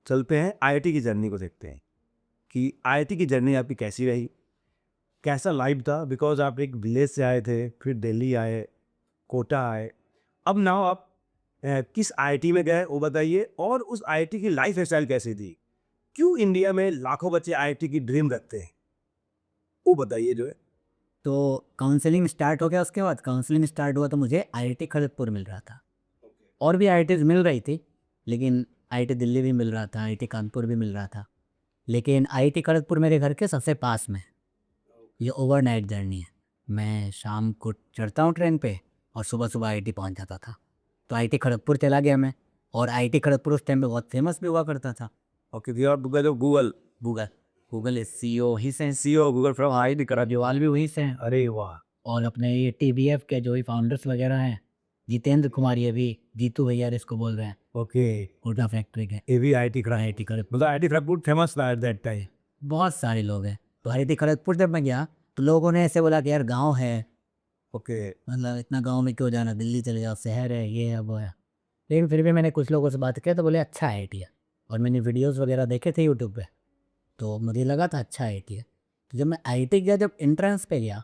चलते हैं आईआईटी की जर्नी को देखते हैं कि आईआईटी की जर्नी आपकी कैसी रही, कैसा लाइफ था। बिकॉज आप एक विलेज से आए थे, फिर दिल्ली आए, कोटा आए, अब नाउ आप किस आईआईटी में गए वो बताइए, और उस आईआईटी की लाइफ स्टाइल कैसी थी। क्यों इंडिया में लाखों बच्चे आईआईटी की ड्रीम रखते हैं, वो बताइए जो है।
तो काउंसलिंग स्टार्ट हो गया, उसके बाद काउंसलिंग स्टार्ट हुआ तो मुझे आईआईटी खड़गपुर मिल रहा था, और भी आईआईटीज मिल रही थी, लेकिन आईआईटी दिल्ली भी मिल रहा था, आईआईटी कानपुर भी मिल रहा था, लेकिन आईआईटी खड़गपुर मेरे घर के सबसे पास में है। ये ओवरनाइट जर्नी है, मैं शाम को चढ़ता हूँ ट्रेन पे और सुबह सुबह आईआईटी पहुँच जाता था। तो आईआईटी खड़गपुर चला गया मैं, और आईआईटी खड़गपुर उस टाइम पे बहुत फेमस भी हुआ करता था।
ओके, दी और Google Google
Google Google CEO ही से,
सीईओ गूगल फ्रॉम आईआईटी करा।
जवाल भी वहीं से हैं।
अरे वाह।
और अपने ये टीबीएफ के जो भी फाउंडर्स वगैरह हैं, जितेंद्र कुमार, ये भी जीतू भैया इसको बोल रहे हैं,
ओके,
कोटा फैक्ट्री के,
ये भी आईआईटी करा।
आईआईटी खड़गपुर।
मतलब आईआईटी खड़गपुर फेमस था एट दैट टाइम।
बहुत सारे लोग हैं। तो आईआईटी खड़गपुर जब मैं गया तो लोगों ने ऐसे बोला कि यार गांव है,
ओके।
मतलब इतना गांव में क्यों जाना, दिल्ली चले जाओ, शहर है, ये है वो है। लेकिन फिर भी मैंने कुछ लोगों से बात किया तो बोले अच्छा आईआईटी है, और मैंने वीडियोस वगैरह देखे थे यूट्यूब पे, तो मुझे लगा था अच्छा आईआईटी है। तो जब मैं आईआईटी गया, जब एंट्रेंस पे गया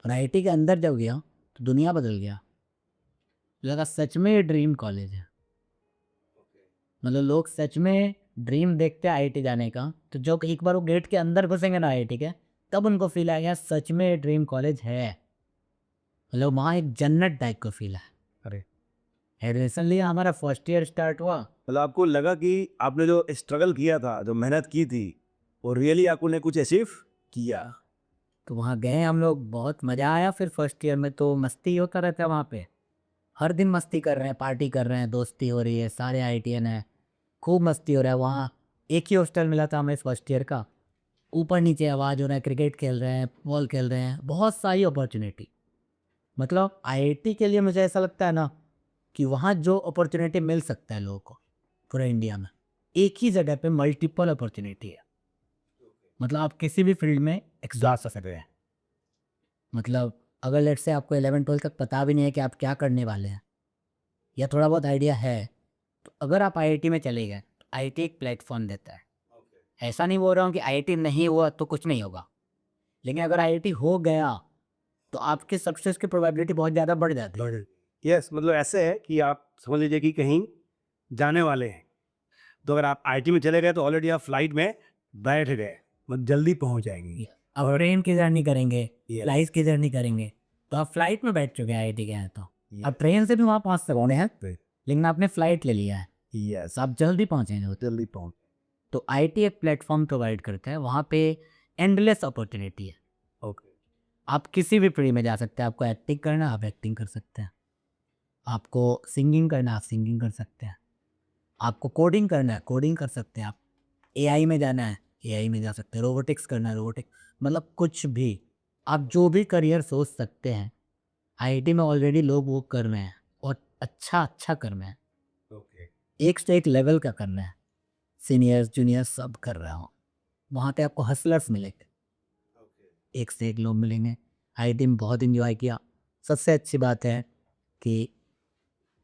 और आईआईटी के अंदर जब गया तो दुनिया बदल गया, लगा सच में ये ड्रीम कॉलेज है। मतलब लोग सच में ड्रीम देखते हैं आईआईटी जाने का, तो जो एक बार वो गेट के अंदर घुसेंगे ना आईआईटी के, तब उनको फील आएगा सच में ये ड्रीम कॉलेज है। मतलब वहाँ एक जन्नत टाइप का फील है।
अरे,
एडमिशन लिया, हमारा फर्स्ट ईयर स्टार्ट हुआ।
मतलब आपको लगा कि आपने जो स्ट्रगल किया था, जो मेहनत की थी, वो रियली आपको ने कुछ अचीव किया।
तो वहाँ गए हम लोग, बहुत मज़ा आया। फिर फर्स्ट ईयर में तो मस्ती होता रहता है वहाँ पे, हर दिन मस्ती कर रहे हैं, पार्टी कर रहे हैं, दोस्ती हो रही है, सारे आईआईटीएन हैं, खूब मस्ती हो रहा है वहाँ। एक ही हॉस्टल मिला था हमें फर्स्ट ईयर का, ऊपर नीचे आवाज़ हो रहा है, क्रिकेट खेल रहे हैं, फुटबॉल खेल रहे हैं, बहुत सारी अपॉर्चुनिटी। मतलब आईआईटी के लिए मुझे ऐसा लगता है ना कि वहाँ जो अपॉर्चुनिटी मिल सकता है लोगों को पूरे इंडिया में, एक ही जगह पे मल्टीपल अपॉर्चुनिटी है। मतलब आप किसी भी फील्ड में जा सकते हैं। मतलब अगर लेट से आपको 11-12 तक पता भी नहीं है कि आप क्या करने वाले हैं, या थोड़ा बहुत आइडिया है, तो अगर आप आईआईटी में चले गए तो आईआईटी एक प्लेटफॉर्म देता है। ऐसा नहीं बोल रहा हूँ कि आईआईटी नहीं हुआ तो कुछ नहीं होगा, लेकिन अगर आईआईटी हो गया तो आपके सक्सेस की प्रोबेबिलिटी बहुत ज़्यादा बढ़ जाती है।
यस, मतलब ऐसे है कि आप समझ लीजिए कि कहीं जाने वाले हैं, तो अगर आप आईटी में चले गए तो ऑलरेडी आप फ्लाइट में बैठ गए, मतलब जल्दी पहुंच जाएंगे।
अब ट्रेन की जर्नी करेंगे,
Yes.
फ्लाइट की जर्नी करेंगे, तो आप फ्लाइट में बैठ चुके हैं आईआईटी के हैं तो
Yes.
अब ट्रेन से भी वहाँ पहुँच सकते हैं,
Right.
लेकिन आपने फ्लाइट ले लिया है,
यस,
तो आप जल्दी पहुँचेंगे।
जल्दी पहुंच।
तो आईआईटी एक प्लेटफॉर्म प्रोवाइड करता है, वहाँ पे एंडलेस अपॉर्चुनिटी है।
ओके।
आप किसी भी फील्ड में जा सकते हैं, आपको एक्टिंग करना आप एक्टिंग कर सकते हैं, आपको सिंगिंग करना आप सिंगिंग कर सकते हैं, आपको कोडिंग करना है, कोडिंग कर सकते हैं आप। एआई में जाना है, एआई में जा सकते हैं। रोबोटिक्स करना है, रोबोटिक्स, मतलब कुछ भी। आप जो भी करियर सोच सकते हैं, आईआईटी में ऑलरेडी लोग वो कर रहे हैं और अच्छा कर रहे हैं।
ओके
एक से एक लेवल का करना है। सीनियर्स, जूनियर्स सब कर रहा हूँ। वहाँ पे आपको हसलर्स मिलेंगे, एक से एक लोग मिलेंगे। आईआईटी में बहुत एंजॉय किया। सबसे अच्छी बात है कि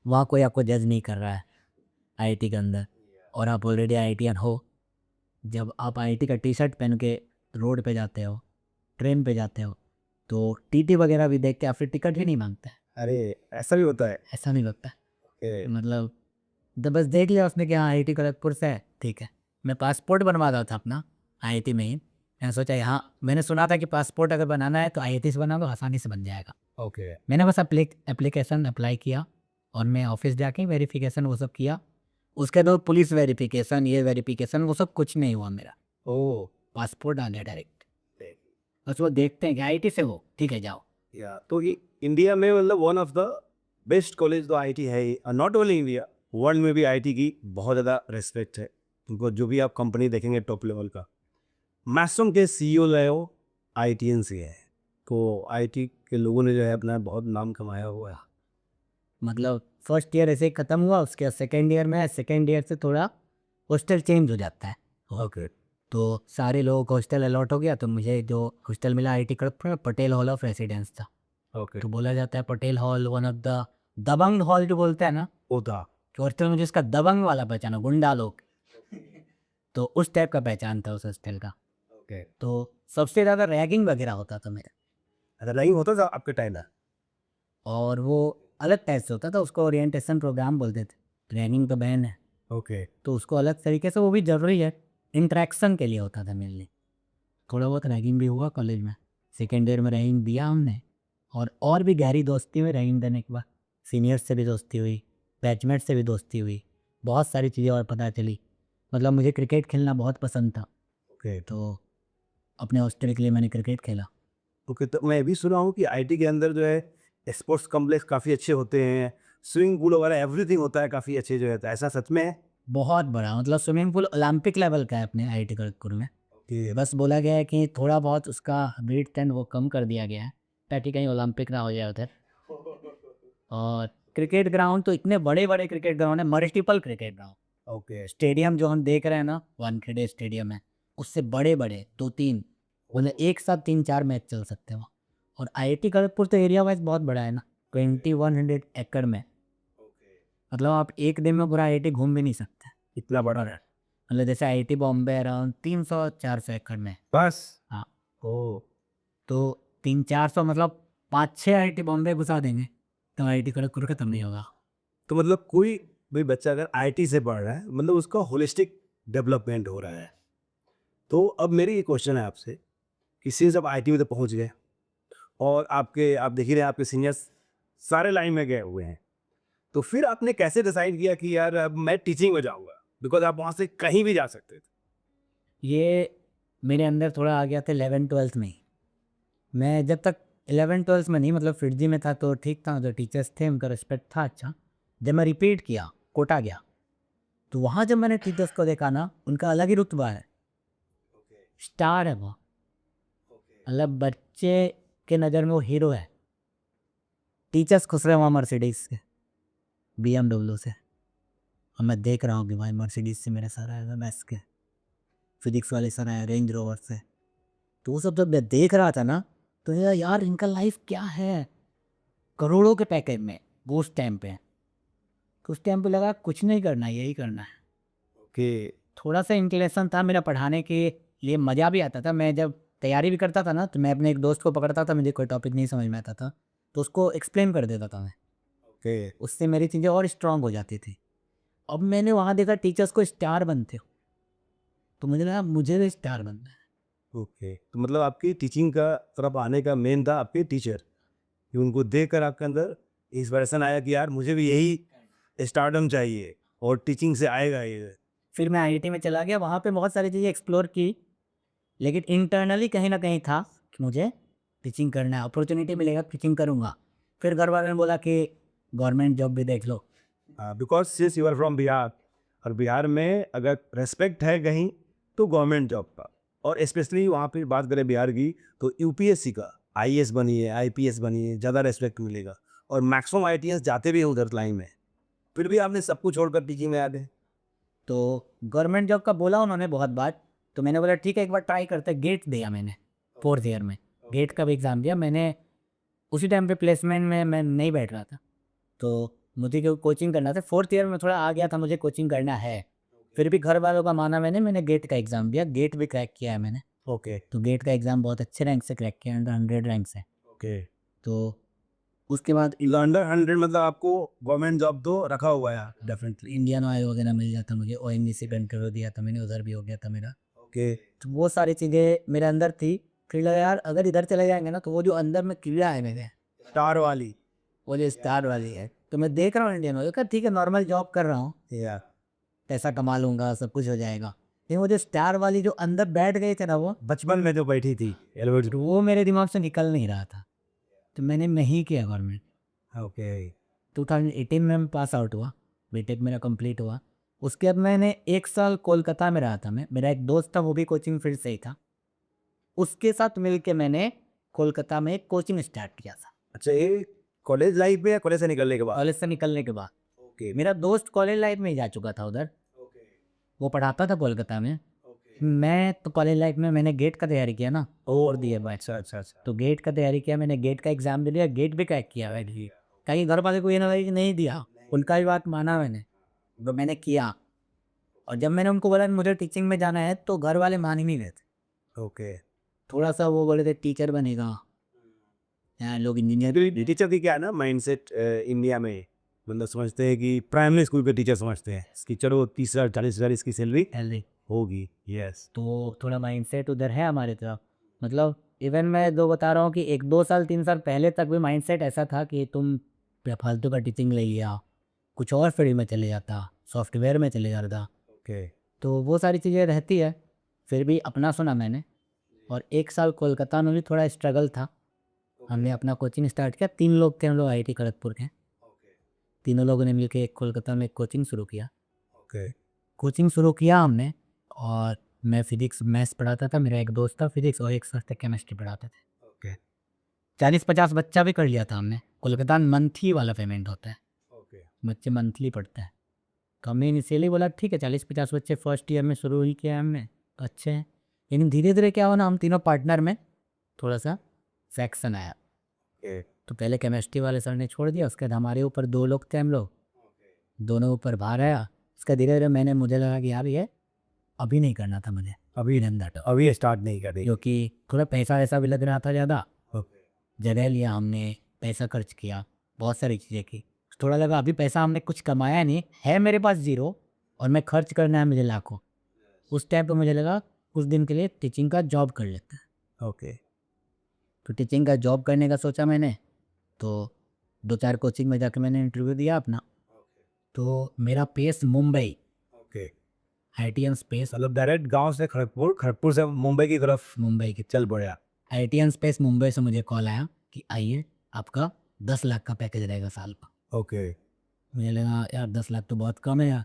वहाँ कोई आपको जज नहीं कर रहा है आईआईटी के अंदर, और आप ऑलरेडी आईआईटीएन हो। जब आप आईआईटी का टी शर्ट पहन के रोड पे जाते हो, ट्रेन पे जाते हो, तो टीटी वगैरह भी देख के आपसे टिकट ही नहीं मांगता है।
अरे ऐसा भी होता है
ऐसा नहीं लगता है।
ओके
मतलब जब बस देख लिया उसने कि हाँ आईआईटी खड़गपुर से है, ठीक है। मैं पासपोर्ट बनवा रहा था अपना आईआईटी में ही। मैंने सोचा यहाँ, मैंने सुना था कि पासपोर्ट अगर बनाना है तो आईआईटी से बना लो, आसानी से बन जाएगा।
ओके
मैंने बस एप्लीकेशन अप्लाई किया और मैं ऑफिस जाके वेरिफिकेशन वो सब किया। उसके बाद पुलिस वेरिफिकेशन, ये वेरिफिकेशन, वो सब कुछ नहीं हुआ मेरा।
ओ
पासपोर्ट आ गया डायरेक्ट। बस वो देखते हैं कि आईआईटी से हो, ठीक है जाओ।
या तो ये इंडिया में मतलब one of the best college तो आईटी है ही, नॉट ओनली इंडिया, वर्ल्ड में भी आईटी की बहुत ज़्यादा रिस्पेक्ट है। उनको जो भी आप कंपनी देखेंगे टॉप लेवल का, मैक्सिमम के सीईओ रहे हो आईटीएन से है। तो आईटी के लोगों ने जो है अपना बहुत नाम कमाया हुआ है।
मतलब फर्स्ट ईयर ऐसे ही ख़त्म हुआ, उसके बाद सेकेंड ईयर में है। सेकेंड ईयर से थोड़ा हॉस्टल चेंज हो जाता है।
ओके
तो सारे लोगों को हॉस्टल अलॉट हो गया, तो मुझे जो हॉस्टल मिला आईआईटी खड़गपुर में, पटेल हॉल ऑफ रेसिडेंस था।
ओके
तो बोला जाता है Patel hall one of the दबंग हॉल जो बोलते हैं ना,
होता
कि हॉस्टल में जिसका दबंग वाला पहचान हो, गुंडा लोग, तो उस टाइप का पहचान था उस हॉस्टल का।
ओके
तो सबसे ज़्यादा रैगिंग वगैरह होता था मेरा,
अच्छा नहीं होता था आपके टाइम में?
और वो अलग टाइप से होता था। उसको ओरिएंटेशन प्रोग्राम बोलते थे। रैगिंग तो बैन है,
ओके
तो उसको अलग तरीके से, वो भी ज़रूरी है, इंटरेक्शन के लिए होता था मेनली। थोड़ा बहुत रैगिंग भी हुआ कॉलेज में। सेकेंड ईयर में रैगिंग दिया हमने, और भी गहरी दोस्ती हुई रैगिंग देने के बाद। सीनियर्स से भी दोस्ती हुई, बैचमेट से भी दोस्ती हुई, बहुत सारी चीज़ें और पता चली। मतलब मुझे क्रिकेट खेलना बहुत पसंद था,
ओके
तो अपने हॉस्टल के लिए मैंने क्रिकेट खेला।
ओके तो मैं भी सुना हूँ कि आईटी के अंदर जो है स्पोर्ट्स कॉम्प्लेक्स काफ़ी अच्छे होते हैं, स्विमिंग पूल वगैरह एवरीथिंग होता है काफ़ी अच्छे जो है, तो ऐसा सच में है?
बहुत बड़ा, मतलब स्विमिंग पूल ओलंपिक लेवल का है अपने आईआईटी खड़गपुर में।
कि
बस बोला गया है कि थोड़ा बहुत उसका वेट टेन वो कम कर दिया गया है, ताकि कहीं ओलंपिक ना हो जाए उधर। और क्रिकेट ग्राउंड तो इतने बड़े बड़े क्रिकेट ग्राउंड है, multiple cricket ground.
Okay
stadium जो हम देख रहे हैं ना, वानखेड़े स्टेडियम है, उससे बड़े बड़े दो तीन, मतलब एक साथ 3-4 मैच चल सकते हैं वहाँ। और आईआईटी खड़गपुर तो एरिया वाइज बहुत बड़ा है ना, 2100 एकड़ में। मतलब आप एक दिन में पूरा आईआईटी घूम भी नहीं सकते,
इतना बड़ा है
मतलब जैसे आईआईटी बॉम्बे अराउंड 300-400 एकड़ में।
बस?
हाँ,
ओ
तो 300-400 मतलब 5-6 आईआईटी बॉम्बे घुसा देंगे, तो आईआईटी खड़गपुर खत्म नहीं होगा।
तो मतलब कोई भी बच्चा अगर आईटी से पढ़ रहा है मतलब उसका होलिस्टिक डेवलपमेंट हो रहा है। तो अब मेरी ये क्वेश्चन है आपसे कि सिंस अब आईटी में तो पहुंच गए और आपके आप देख ही रहे हैं आपके सीनियर्स सारे लाइन में गए हुए हैं, तो फिर आपने कैसे डिसाइड किया कि यार अब मैं टीचिंग में जाऊंगा, बिकॉज आप वहां से कहीं भी जा सकते थे?
ये मेरे अंदर थोड़ा आ गया था 11th-12th में ही। मैं जब तक 11th-12th में नहीं, मतलब फिर जी में था तो ठीक था, जो टीचर्स थे उनका रिस्पेक्ट था अच्छा। जब मैं रिपीट किया, कोटा गया, तो वहाँ जब मैंने टीचर्स को देखा ना, उनका अलग ही रुतबा है, स्टार है वो। मतलब बच्चे के नज़र में वो हीरो है। टीचर्स खुश रहे वहाँ मर्सिडीज से, BMW से, और मैं देख रहा हूँ कि भाई मर्सिडीज से मेरे सर आएगा, मैथ्स के फिजिक्स वाले सर आए रेंज रोवर से। तो वो सब जब मैं देख रहा था ना, तो यार इनका लाइफ क्या है, करोड़ों के पैकेज में वो उस टाइम पे। तो उस टाइम पे लगा कुछ नहीं करना, यही करना है।
ओके
थोड़ा सा इंक्लिनेशन था मेरा पढ़ाने के लिए, मज़ा भी आता था। मैं जब तैयारी भी करता था ना, तो मैं अपने एक दोस्त को पकड़ता था, मुझे कोई टॉपिक नहीं समझ में आता था, तो उसको एक्सप्लेन कर देता था मैं।
ओके
उससे मेरी चीज़ें और स्ट्रांग हो जाती थी। अब मैंने वहाँ देखा टीचर्स को स्टार बनते हो, तो मुझे लगा मुझे भी स्टार बनना है।
ओके तो मतलब आपकी टीचिंग का तरफ आने का मेन था आपके टीचर, कि उनको देखकर आपके अंदर इंस्पिरेशन आया कि यार मुझे भी यही स्टारडम चाहिए और टीचिंग से आएगा ये।
फिर मैं आईआईटी में चला गया, वहाँ पे बहुत सारी चीज़ें एक्सप्लोर की, लेकिन इंटरनली कहीं ना कहीं था कि मुझे टीचिंग करना है, अपॉर्चुनिटी मिलेगा टीचिंग करूँगा। फिर घर वालों ने बोला कि गवर्नमेंट जॉब भी देख लो।
Because since you are from Bihar, और बिहार में अगर रेस्पेक्ट है कहीं तो गवर्नमेंट जॉब का, और स्पेशली वहाँ पे बात करें बिहार की तो यूपीएससी का, आईएएस बनिए आईपीएस बनिए, ज़्यादा रेस्पेक्ट मिलेगा। और मैक्सिमम आईटीएस जाते भी हैं उधर लाइन में, फिर भी आपने सब कुछ छोड़कर टीचिंग में आ गए।
तो गवर्नमेंट जॉब का बोला उन्होंने बहुत बार, तो मैंने बोला ठीक है एक बार ट्राई करते हैं। गेट दिया मैंने 4th ईयर में, गेट का भी एग्ज़ाम दिया मैंने। उसी टाइम पे प्लेसमेंट में मैं नहीं बैठ रहा था, तो मुझे क्यों कोचिंग करना था। 4th ईयर में थोड़ा आ गया था मुझे कोचिंग करना है, फिर भी घर वालों का माना मैंने गेट का एग्ज़ाम दिया, गेट भी क्रैक किया है मैंने।
ओके
तो गेट का एग्ज़ाम बहुत अच्छे रैंक से क्रैक किया, अंडर 100 रैंक से।
ओके।
तो उसके बाद
अंडर 100 मतलब आपको गवर्नमेंट जॉब तो रखा हुआ है डेफिनेटली।
इंडियन ऑयल वगैरह मिल जाता मुझे, ओएनजीसी का इंटरव्यू दिया था मैंने, उधर भी हो गया था मेरा।
ओके
तो वो सारी चीज़ें मेरे अंदर थी। फिर लगा यार अगर इधर चले जाएंगे ना तो वो जो अंदर में कीड़ा है मेरे,
स्टार वाली।
वो जो स्टार वाली है, तो मैं देख रहा हूँ इंडियन ऑयल का, ठीक है नॉर्मल जॉब कर रहा हूँ,
या
पैसा कमा लूँगा, सब कुछ हो जाएगा। लेकिन वो जो स्टार वाली जो अंदर बैठ गई थी ना वो,
बचपन में जो बैठी थी
तो वो मेरे दिमाग से निकल नहीं रहा था। तो मैंने नहीं किया गवर्नमेंट।
ओके
2018 में मैं पास आउट हुआ, बीटेक मेरा कंप्लीट हुआ। उसके बाद मैंने 1 साल कोलकाता में रहा था। मैं, मेरा एक दोस्त था वो भी कोचिंग फील्ड से ही था, उसके साथ मिलके मैंने कोलकाता में एक कोचिंग स्टार्ट किया था।
अच्छा, ये कॉलेज लाइफ में या कॉलेज से निकलने के बाद?
कॉलेज से निकलने के बाद
ओके
मेरा दोस्त कॉलेज लाइफ में ही जा चुका था उधर,
ओके
वो पढ़ाता था कोलकाता में।
ओके।
मैं तो कॉलेज लाइफ में मैंने गेट का तैयारी किया ना, और दिए बाय।
अच्छा अच्छा अच्छा।
तो गेट का तैयारी किया मैंने, गेट का एग्ज़ाम दे दिया, गेट भी क्रैक किया भाई। कहीं घर वाले को ये ना लगे कि नहीं दिया, उनका भी बात माना मैंने, तो मैंने किया। और जब मैंने उनको बोला कि मुझे टीचिंग में जाना है तो घर वाले मान ही नहीं रहे थे।
ओके।
थोड़ा सा वो बोले थे टीचर बनेगा, यहाँ लोग इंजीनियर।
टीचर की क्या है ना माइंडसेट इंडिया में, मतलब समझते हैं कि प्राइमरी स्कूल के टीचर समझते हैं कि चलो 30,000 40,000 इसकी सैलरी
हेल्दी,
होगी। यस
तो थोड़ा माइंडसेट उधर है हमारे तरफ। मतलब इवन मैं दो बता रहा हूँ कि 1 2 साल 3 साल पहले तक भी माइंडसेट ऐसा था कि तुम फालतू का टीचिंग ले लिया, कुछ और फील्ड में चले जाता, सॉफ्टवेयर में चले जाता।
ओके
तो वो सारी चीज़ें रहती है। फिर भी अपना सुना मैंने, और 1 साल कोलकाता में भी थोड़ा स्ट्रगल था। हमने अपना कोचिंग स्टार्ट किया, 3 लोग थे हम लोग आईआईटी खड़गपुर के, तीनों लोगों ने मिलकर एक कोलकाता में एक कोचिंग शुरू किया।
ओके
कोचिंग शुरू किया हमने, और मैं फिजिक्स मैथ्स पढ़ाता था, मेरा एक दोस्त था फिजिक्स, और एक सर थे केमिस्ट्री पढ़ाते थे।
ओके
40 50 बच्चा भी कर लिया था हमने। कोलकाता में मंथली वाला पेमेंट होता है,
ओके
बच्चे मंथली पढ़ते हैं। तो हमने इनिशियली बोला ठीक है 40 50 बच्चे फर्स्ट ईयर में शुरू ही किया हमने, तो अच्छे हैं। लेकिन धीरे धीरे क्या हुआ ना, हम तीनों पार्टनर में थोड़ा सा फ्रैक्शन आया।
ओके
तो पहले केमिस्ट्री वाले सर ने छोड़ दिया, उसके बाद हमारे ऊपर 2 लोग थे हम लोग, दोनों ऊपर भार आया। उसका धीरे धीरे मैंने, मुझे लगा कि यार ये अभी नहीं करना था मुझे, अभी धंधा तो,
अभी स्टार्ट नहीं कर रही।
क्योंकि थोड़ा पैसा ऐसा भी लग रहा था ज़्यादा।
ओके
जगह लिया हमने, पैसा खर्च किया, बहुत सारी चीज़ें की। थोड़ा लगा अभी पैसा हमने कुछ कमाया नहीं है, मेरे पास ज़ीरो, और मैं खर्च करना है मुझे लाखों। उस टाइम पे मुझे लगा कुछ दिन के लिए टीचिंग का जॉब कर लेते हैं।
ओके
तो टीचिंग का जॉब करने का सोचा मैंने, तो 2 4 कोचिंग में जाके मैंने इंटरव्यू दिया अपना। तो मेरा पेस मुंबई,
ओके।
आईटीएन स्पेस,
मतलब डायरेक्ट गांव से खड़गपुर, खड़गपुर से मुंबई की तरफ
मुंबई की
चल पड़ा।
आईटीएन स्पेस मुंबई से मुझे कॉल आया कि आइए आपका 10 लाख का पैकेज रहेगा साल का।
ओके
मुझे लगा यार 10 लाख तो बहुत कम है यार,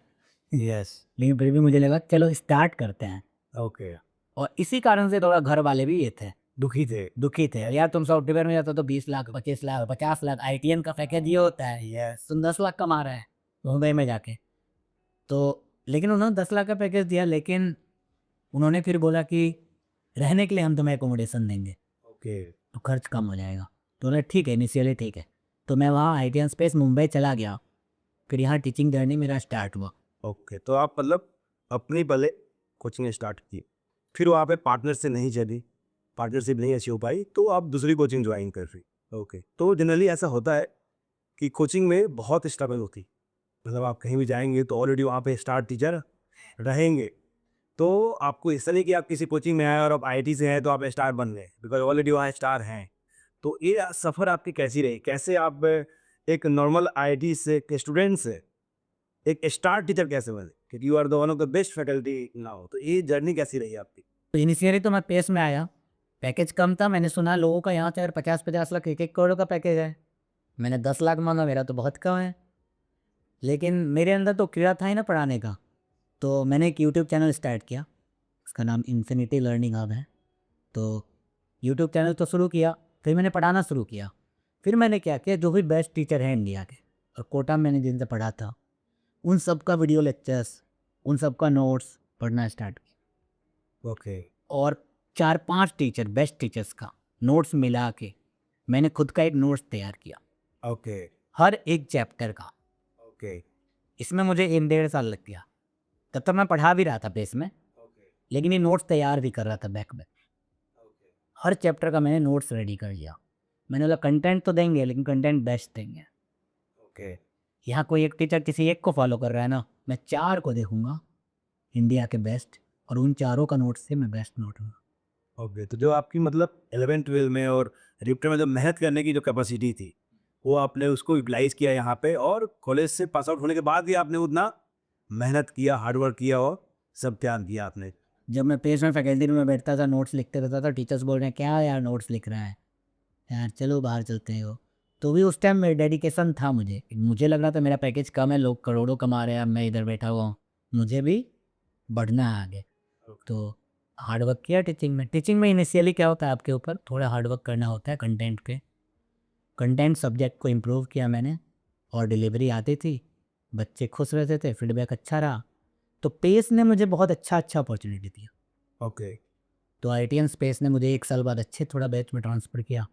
यस
लेकिन फिर भी मुझे लगा चलो स्टार्ट करते हैं।
ओके।
और इसी कारण से थोड़ा घर वाले भी ये थे,
दुखी थे।
यार तुम सॉफ्टवेयर में जाते हो तो 20 लाख 25 लाख 50 लाख, आईटीएन का पैकेज ये होता है,
यस
तुम 10 लाख कमा रहे हैं मुंबई में जाके। तो लेकिन उन्होंने 10 लाख का पैकेज दिया, लेकिन उन्होंने फिर बोला कि रहने के लिए हम तुम्हें एकोमोडेशन देंगे,
ओके
तो खर्च कम हो जाएगा। तो उन्होंने ठीक है, इनिशियली ठीक है। तो मैं वहाँ आईटीएन स्पेस मुंबई चला गया, फिर यहाँ टीचिंग जर्नी मेरा स्टार्ट हुआ।
ओके। तो आप मतलब अपनी पहले कोचिंग स्टार्ट की, फिर वहाँ पे पार्टनर से नहीं चली, पार्टनरशिप नहीं अच्छी हो पाई, तो आप दूसरी कोचिंग ज्वाइन कर रही। ओके। तो जनरली ऐसा होता है कि कोचिंग में बहुत स्ट्रगल होती, मतलब आप कहीं भी जाएंगे तो ऑलरेडी वहाँ पे स्टार टीचर रहेंगे। तो आपको ऐसा नहीं कि आप किसी कोचिंग में आए और आप आईआईटी से हैं तो आप स्टार बन गए, बिकॉज ऑलरेडी वहाँ स्टार हैं। तो ये सफ़र आपकी कैसी रही, कैसे आप एक नॉर्मल आईआईटी से स्टूडेंट से एक स्टार टीचर कैसे बने, क्योंकि you are the one of the best faculty now, तो ये जर्नी कैसी रही आपकी?
तो इनिशियली तो मैं पेस में आया, पैकेज कम था, मैंने सुना लोगों का यहाँ चाहे 50 50 लाख 1 1 करोड़ का पैकेज है, मैंने 10 लाख मांगा, मेरा तो बहुत कम है। लेकिन मेरे अंदर तो कीड़ा था ही ना पढ़ाने का, तो मैंने एक यूट्यूब चैनल स्टार्ट किया, उसका नाम इन्फिनिटी लर्निंग हब है। तो यूट्यूब चैनल तो शुरू किया, फिर मैंने पढ़ाना शुरू किया। फिर मैंने क्या किया, जो भी बेस्ट टीचर हैं इंडिया के और कोटा में मैंने जिनसे पढ़ा था, उन सब का वीडियो लेक्चर्स, उन सब का नोट्स पढ़ना स्टार्ट किया।
ओके।
और 4-5 टीचर, बेस्ट टीचर्स का नोट्स मिला के मैंने खुद का एक नोट्स तैयार किया,
ओके।
हर एक चैप्टर का।
ओके।
इसमें मुझे 1-1.5 साल लग गया। तब तक मैं पढ़ा भी रहा था बेस में, लेकिन ये नोट्स तैयार भी कर रहा था बैक में। हर चैप्टर का मैंने नोट्स रेडी कर लिया। मैंने बोला कंटेंट तो देंगे, लेकिन कंटेंट बेस्ट देंगे।
ओके।
यहाँ कोई एक टीचर किसी एक को फॉलो कर रहा है ना, मैं 4 को देखूंगा इंडिया के बेस्ट, और उन चारों का नोट्स से मैं बेस्ट नोट हूँ।
ओके, तो जो आपकी मतलब 11-12 में और रिप्टे में जो मेहनत करने की जो कैपेसिटी थी, वो आपने उसको यूटिलाइज़ किया यहाँ पे, और कॉलेज से पास आउट होने के बाद भी आपने उतना मेहनत किया, हार्ड वर्क किया और सब त्याग दिया आपने।
जब मैं पेज में फैकल्टी रूम में बैठता था, नोट्स लिखते रहता था, टीचर्स बोल रहे हैं क्या यार नोट्स लिख रहा है, यार चलो बाहर चलते हैं। वो तो भी उस टाइम में डेडिकेशन था। मुझे लग रहा था मेरा पैकेज कम है, लोग करोड़ों कमा रहे हैं, अब मैं इधर बैठा हुआ हूँ, मुझे भी बढ़ना है आगे। तो हार्ड वर्क किया टीचिंग में। टीचिंग में इनिशियली क्या होता है, आपके ऊपर थोड़ा हार्ड वर्क करना होता है कंटेंट पे। कंटेंट सब्जेक्ट को इम्प्रूव किया मैंने, और डिलीवरी आती थी, बच्चे खुश रहते थे, फीडबैक अच्छा रहा। तो पेस ने मुझे बहुत अच्छा अपॉर्चुनिटी दिया।
ओके।
तो IITian स्पेस ने मुझे 1 साल बाद अच्छे थोड़ा बैच में ट्रांसफ़र किया।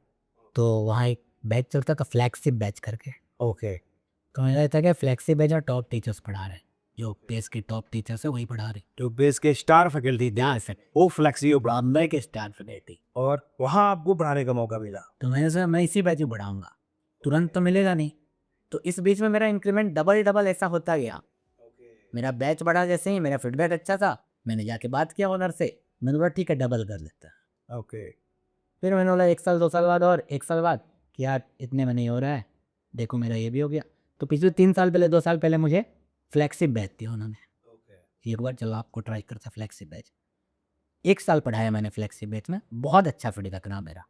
तो वहाँ एक बैच चलता था फ्लैगशिप बैच करके।
ओके।
तो मेरा ये था कि फ्लैगशिप बैच और टॉप टीचर्स पढ़ा रहे हैं, जो पेस के टॉप टीचर्स है वही पढ़ा रहे।
जो बेस के स्टार फैकल्टी थे,
ध्यान से
वो फ्लेक्सियो
बॉम्बे के स्टार फैकल्टी।
और वहाँ आपको पढ़ाने का मौका मिला।
तो मैंने सोचा मैं इसी बैच में पढ़ाऊँगा, तुरंत तो मिलेगा नहीं। तो इस बीच में मेरा इंक्रीमेंट डबल ऐसा होता गया। मेरा बैच बढ़ा, जैसे ही मेरा फीडबैक अच्छा था, मैंने जाके बात किया ओनर से, मैंने बोला ठीक है डबल कर लेते हैं।
ओके।
फिर मैंने बोला 1 साल 2 साल बाद और 1 साल बाद कि यार इतने में नहीं हो रहा है, देखो मेरा ये भी हो गया। तो पिछले 3 साल पहले 2 साल पहले मुझे फ्लैगशिप बैच दिया उन्होंने, कि एक बार चलो आपको ट्राई करते फ्लैगशिप बैच। 1 साल पढ़ाया मैंने फ्लैगशिप बैच में, बहुत अच्छा फीडबैक रहा मेरा।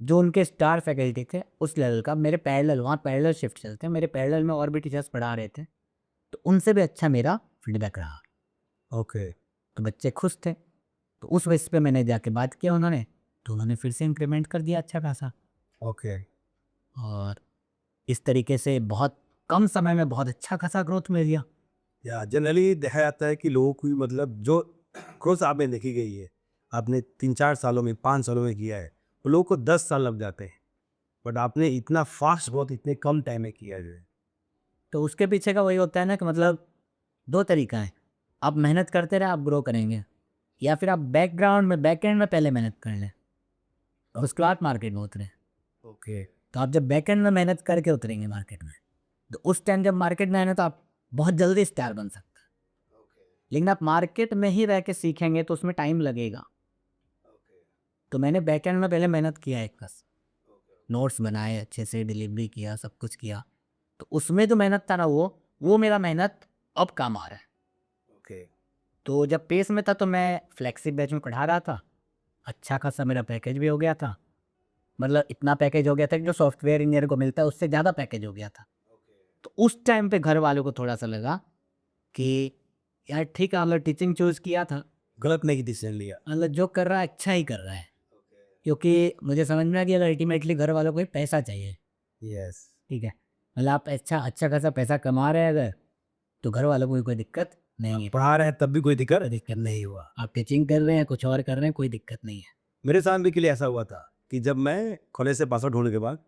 जो उनके स्टार फैकल्टी थे उस लेवल का, मेरे पैरेलल, वहाँ पैरेलल शिफ्ट चलते हैं, मेरे पैरेलल में और भी टीचर्स पढ़ा रहे थे, तो उनसे भी अच्छा मेरा फीडबैक रहा।
ओके।
तो बच्चे खुश थे। तो उस बेस पे मैंने जाके बात किया उन्होंने, तो उन्होंने फिर से इंक्रीमेंट कर दिया अच्छा खासा।
ओके।
और इस तरीके से बहुत कम समय में बहुत अच्छा खासा ग्रोथ मिल गया।
या जनरली देखा जाता है कि लोगों की मतलब जो ग्रोथ आप में देखी गई है, आपने 3-4 सालों में, 5 सालों में किया है, तो लोगों को 10 साल लग जाते हैं, बट आपने इतना फास्ट ग्रोथ इतने कम टाइम में किया जो है।
तो उसके पीछे का वही होता है ना कि मतलब 2 तरीका है, आप मेहनत करते रहे आप ग्रो करेंगे, या फिर आप बैकग्राउंड में बैकएंड में पहले मेहनत कर लें और उसके बाद मार्केट में उतरें।
ओके।
तो आप जब बैकएंड में मेहनत करके उतरेंगे मार्केट में, तो उस टाइम जब मार्केट में आए ना, तो आप बहुत जल्दी स्टार बन सकते हैं। लेकिन आप मार्केट में ही रह के सीखेंगे तो उसमें टाइम लगेगा। तो मैंने बैकएंड में पहले मेहनत किया है, बस नोट्स बनाए, अच्छे से डिलीवरी किया, सब कुछ किया। तो उसमें जो मेहनत था ना, वो मेरा मेहनत अब काम आ रहा है।
ओके।
तो जब पेस में था तो मैं फ्लैगशिप बैच में पढ़ा रहा था, अच्छा खासा मेरा पैकेज भी हो गया था। मतलब इतना पैकेज हो गया था कि जो सॉफ्टवेयर इंजीनियर को मिलता है उससे ज़्यादा पैकेज हो गया था। तो उस टाइम पे घर वालों को थोड़ा सा लगा कि यार ठीक है, मतलब टीचिंग चूज़ किया था,
गलत नहीं डिसीजन लिया।
मतलब जो कर रहा है अच्छा ही कर रहा है। क्योंकि मुझे समझ में आ गया अल्टीमेटली घर वालों को ही पैसा चाहिए।
यस।
ठीक है, मतलब आप अच्छा खासा पैसा कमा रहे हैं अगर, तो घर वालों को भी कोई दिक्कत नहीं है।
पढ़ा रहे हैं तब भी कोई दिक्कत
दिक्कत नहीं हुआ, आप टीचिंग कर रहे हैं, कुछ और कर रहे हैं, कोई दिक्कत नहीं है।
मेरे साथ भी के लिए ऐसा हुआ था कि जब मैं कॉलेज से पास आउट होने के बाद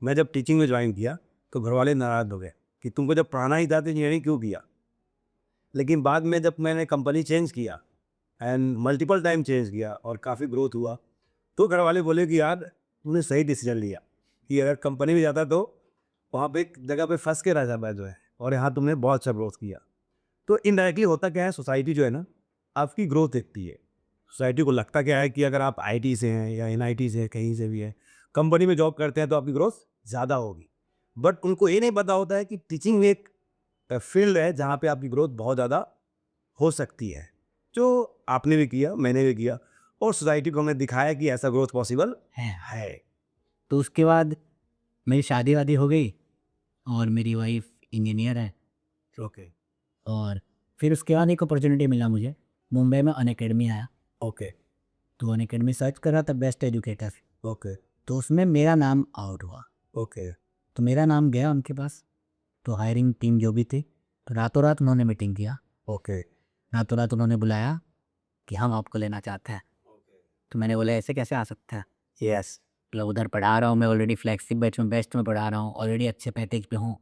मैं जब टीचिंग में ज्वाइन किया, तो घर वाले नाराज़ हो गए कि तुमको जब पढ़ाना ही था तो इंजीनियरिंग क्यों किया। लेकिन बाद में जब मैंने कंपनी चेंज किया एंड मल्टीपल टाइम चेंज किया और काफ़ी ग्रोथ हुआ, तो घर वाले बोले कि यार तुमने सही डिसीजन लिया, कि अगर कंपनी में जाता तो वहाँ पे एक जगह पे फंस के रह जाता जो है, और यहाँ तुमने बहुत अच्छा ग्रोथ किया। तो इनडायरेक्टली होता क्या है, सोसाइटी जो है ना आपकी ग्रोथ देखती है। सोसाइटी को लगता क्या है कि अगर आप आईटी से हैं या एनआईटी से हैं, कहीं से भी है, कंपनी में जॉब करते हैं तो आपकी ग्रोथ ज़्यादा होगी। बट उनको ये नहीं पता होता है कि टीचिंग में एक फील्ड है जहाँ पे आपकी ग्रोथ बहुत ज़्यादा हो सकती है, जो आपने भी किया, मैंने भी किया, और सोसाइटी को हमने दिखाया कि ऐसा ग्रोथ पॉसिबल है।
तो उसके बाद मेरी शादी वादी हो गई और मेरी वाइफ इंजीनियर है,
ओके।
और फिर उसके बाद एक अपॉर्चुनिटी मिला मुझे, मुंबई में अनअकैडमी आया।
ओके
तो अनअकैडमी सर्च करा था बेस्ट एजुकेटर,
ओके
तो उसमें मेरा नाम आउट हुआ।
ओके
तो मेरा नाम गया उनके पास, तो हायरिंग टीम जो भी थी, तो रातों रात उन्होंने मीटिंग किया,
ओके
रातों रात उन्होंने बुलाया कि हम आपको लेना चाहते हैं। तो मैंने बोला ऐसे कैसे आ सकता है,
यस
मतलब उधर पढ़ा रहा हूँ मैं, ऑलरेडी फ्लेक्सिब बैच में बेस्ट में पढ़ा रहा हूँ, ऑलरेडी अच्छे पैकेज पे हूँ।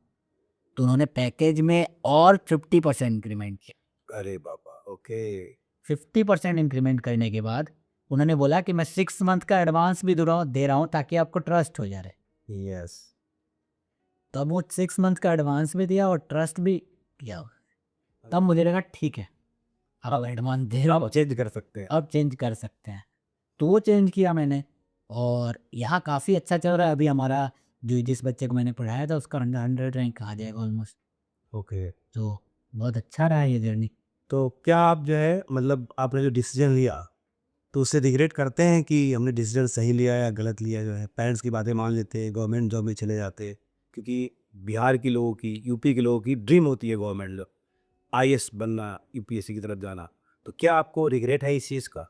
तो उन्होंने पैकेज में और 50% इंक्रीमेंट किया।
अरे बाबा ओके
50% इंक्रीमेंट करने के बाद उन्होंने बोला कि मैं 6 मंथ का एडवांस भी दे रहा हूँ ताकि आपको ट्रस्ट हो जाए।
यस
तो अब वो 6 मंथ का एडवांस भी दिया और ट्रस्ट भी किया। तब मुझे लगा ठीक है, अब एडवांस दे रहा हूँ,
चेंज कर सकते हैं
अब चेंज कर सकते हैं। तो वो चेंज किया मैंने, और यहाँ काफ़ी अच्छा चल रहा है। अभी हमारा जो जिस बच्चे को मैंने पढ़ाया था उसका 100 रैंक आ जाएगा ऑलमोस्ट।
ओके
तो बहुत अच्छा रहा है ये जर्नी।
तो क्या आप जो है मतलब आपने जो डिसीजन लिया तो उससे रिग्रेट करते हैं कि हमने डिसीजन सही लिया या गलत लिया? जो है पेरेंट्स की बातें मान लेते हैं, गवर्नमेंट जॉब में चले जाते हैं, क्योंकि बिहार के लोगों की, यूपी के लोगों की ड्रीम होती है गवर्नमेंट जॉब, आईएएस बनना, यूपीएससी की तरफ जाना। तो क्या आपको रिग्रेट है इस चीज़ का?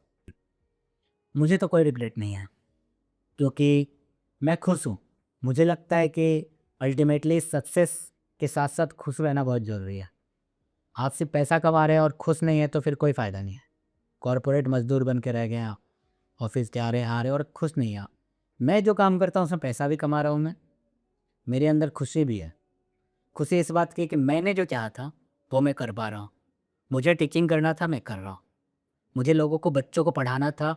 मुझे तो कोई रिग्रेट नहीं है, क्योंकि मैं खुश हूँ। मुझे लगता है कि अल्टीमेटली सक्सेस के साथ साथ खुश रहना बहुत ज़रूरी है। आप सिर्फ पैसा कमा रहे हैं और खुश नहीं है तो फिर कोई फ़ायदा नहीं है। कॉर्पोरेट मजदूर बन के रह गए हैं आप, ऑफिस जा रहे हैं आ रहे हैं और खुश नहीं हैं आप। मैं जो काम करता हूँ उसमें पैसा भी कमा रहा हूँ मैं, मेरे अंदर खुशी भी है। खुशी इस बात की है कि मैंने जो चाहा था वो मैं कर पा रहा हूँ। मुझे टीचिंग करना था, मैं कर रहा हूँ। मुझे लोगों को, बच्चों को पढ़ाना था।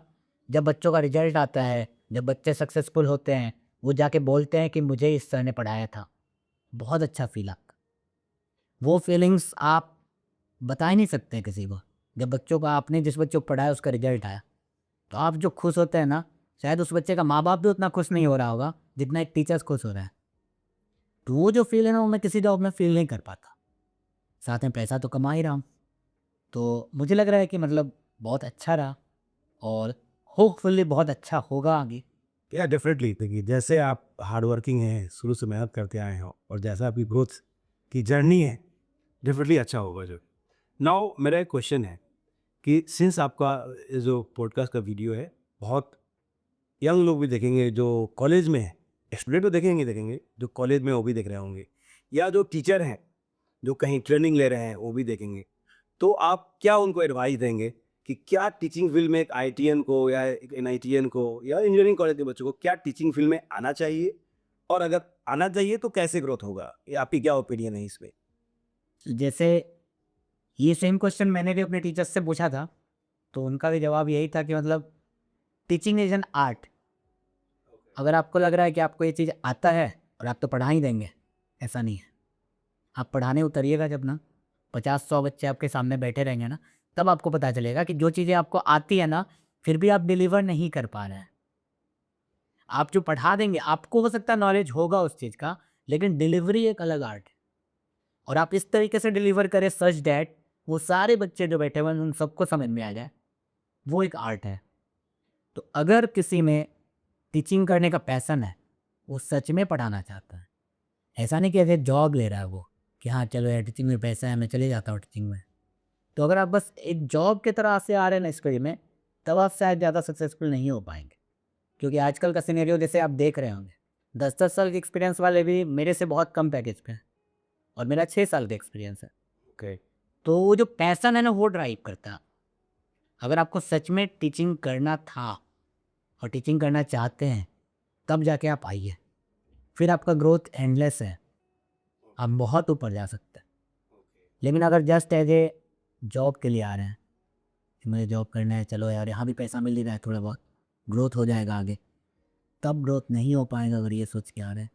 जब बच्चों का रिजल्ट आता है, जब बच्चे सक्सेसफुल होते हैं, वो जाके बोलते हैं कि मुझे इस सर ने पढ़ाया था, बहुत अच्छा फील आता। वो फीलिंग्स आप बता ही नहीं सकते किसी को। जब बच्चों का, आपने जिस बच्चों को पढ़ाया उसका रिजल्ट आया, तो आप जो खुश होते हैं ना, शायद उस बच्चे का माँ बाप भी उतना खुश नहीं हो रहा होगा जितना एक टीचर्स खुश हो रहा है। तो वो जो फील है ना, वो मैं किसी जॉब में फील नहीं कर पाता। साथ में पैसा तो कमा ही रहा हूँ। तो मुझे लग रहा है कि मतलब बहुत अच्छा रहा, और होपफुली बहुत अच्छा होगा आगे।
या डेफिनेटली देखिए, जैसे आप हार्ड वर्किंग हैं, शुरू से मेहनत करते आए हो और जैसा आपकी ग्रोथ की जर्नी है, डेफिनेटली अच्छा होगा। जो नाउ मेरा एक क्वेश्चन है कि सिंस आपका ये जो पॉडकास्ट का वीडियो है, बहुत यंग लोग भी देखेंगे, जो कॉलेज में है, स्टूडेंट तो देखेंगे, जो कॉलेज में वो भी देख रहे होंगे, या जो टीचर हैं जो कहीं ट्रेनिंग ले रहे हैं वो भी देखेंगे। तो आप क्या उनको एडवाइस देंगे कि क्या टीचिंग फील्ड में एक आईटीएन को या एक एनआईटीएन को या इंजीनियरिंग कॉलेज के बच्चों को क्या टीचिंग फील्ड में आना चाहिए, और अगर आना चाहिए तो कैसे ग्रोथ होगा? ये आपकी क्या ओपिनियन है इसमें?
जैसे ये सेम क्वेश्चन मैंने भी अपने टीचर्स से पूछा था, तो उनका भी जवाब यही था कि मतलब टीचिंग इज़ एन आर्ट। अगर आपको लग रहा है कि आपको ये चीज़ आता है और आप तो पढ़ा ही देंगे, ऐसा नहीं है। आप पढ़ाने उतरिएगा जब ना, 50-100 बच्चे आपके सामने बैठे रहेंगे ना, तब आपको पता चलेगा कि जो चीज़ें आपको आती है ना, फिर भी आप डिलीवर नहीं कर पा रहे हैं। आप जो पढ़ा देंगे, आपको हो सकता है नॉलेज होगा उस चीज़ का, लेकिन डिलीवरी एक अलग आर्ट है। और आप इस तरीके से डिलीवर करें सच दैट वो सारे बच्चे जो बैठे हुए हैं उन सबको समझ में आ जाए, वो एक आर्ट है। तो अगर किसी में टीचिंग करने का पैशन है, वो सच में पढ़ाना चाहता है, ऐसा नहीं कि ऐसे जॉब ले रहा है वो, कि हाँ चलो यार टीचिंग में पैसा है मैं चले जाता हूँ टीचिंग में। तो अगर आप बस एक जॉब की तरह से आ रहे हैं ना इस फील्ड में, तब आप शायद ज़्यादा सक्सेसफुल नहीं हो पाएंगे। क्योंकि आजकल का सिनेरियो जैसे आप देख रहे होंगे, 10-10 साल के एक्सपीरियंस वाले भी मेरे से बहुत कम पैकेज पे हैं, और मेरा 6 साल का एक्सपीरियंस है।
ओके
तो वो जो पैशन है ना, वो ड्राइव करता है। अगर आपको सच में टीचिंग करना था और टीचिंग करना चाहते हैं, तब जाके आप आइए, फिर आपका ग्रोथ एंडलेस है, आप बहुत ऊपर जा सकते हैं। लेकिन अगर जस्ट एज ए जॉब के लिए आ रहे हैं कि मुझे जॉब करना है, चलो यार यहाँ भी पैसा मिल ही रहा है, थोड़ा बहुत ग्रोथ हो जाएगा आगे, तब ग्रोथ नहीं हो पाएगा अगर ये सोच के आ रहे हैं।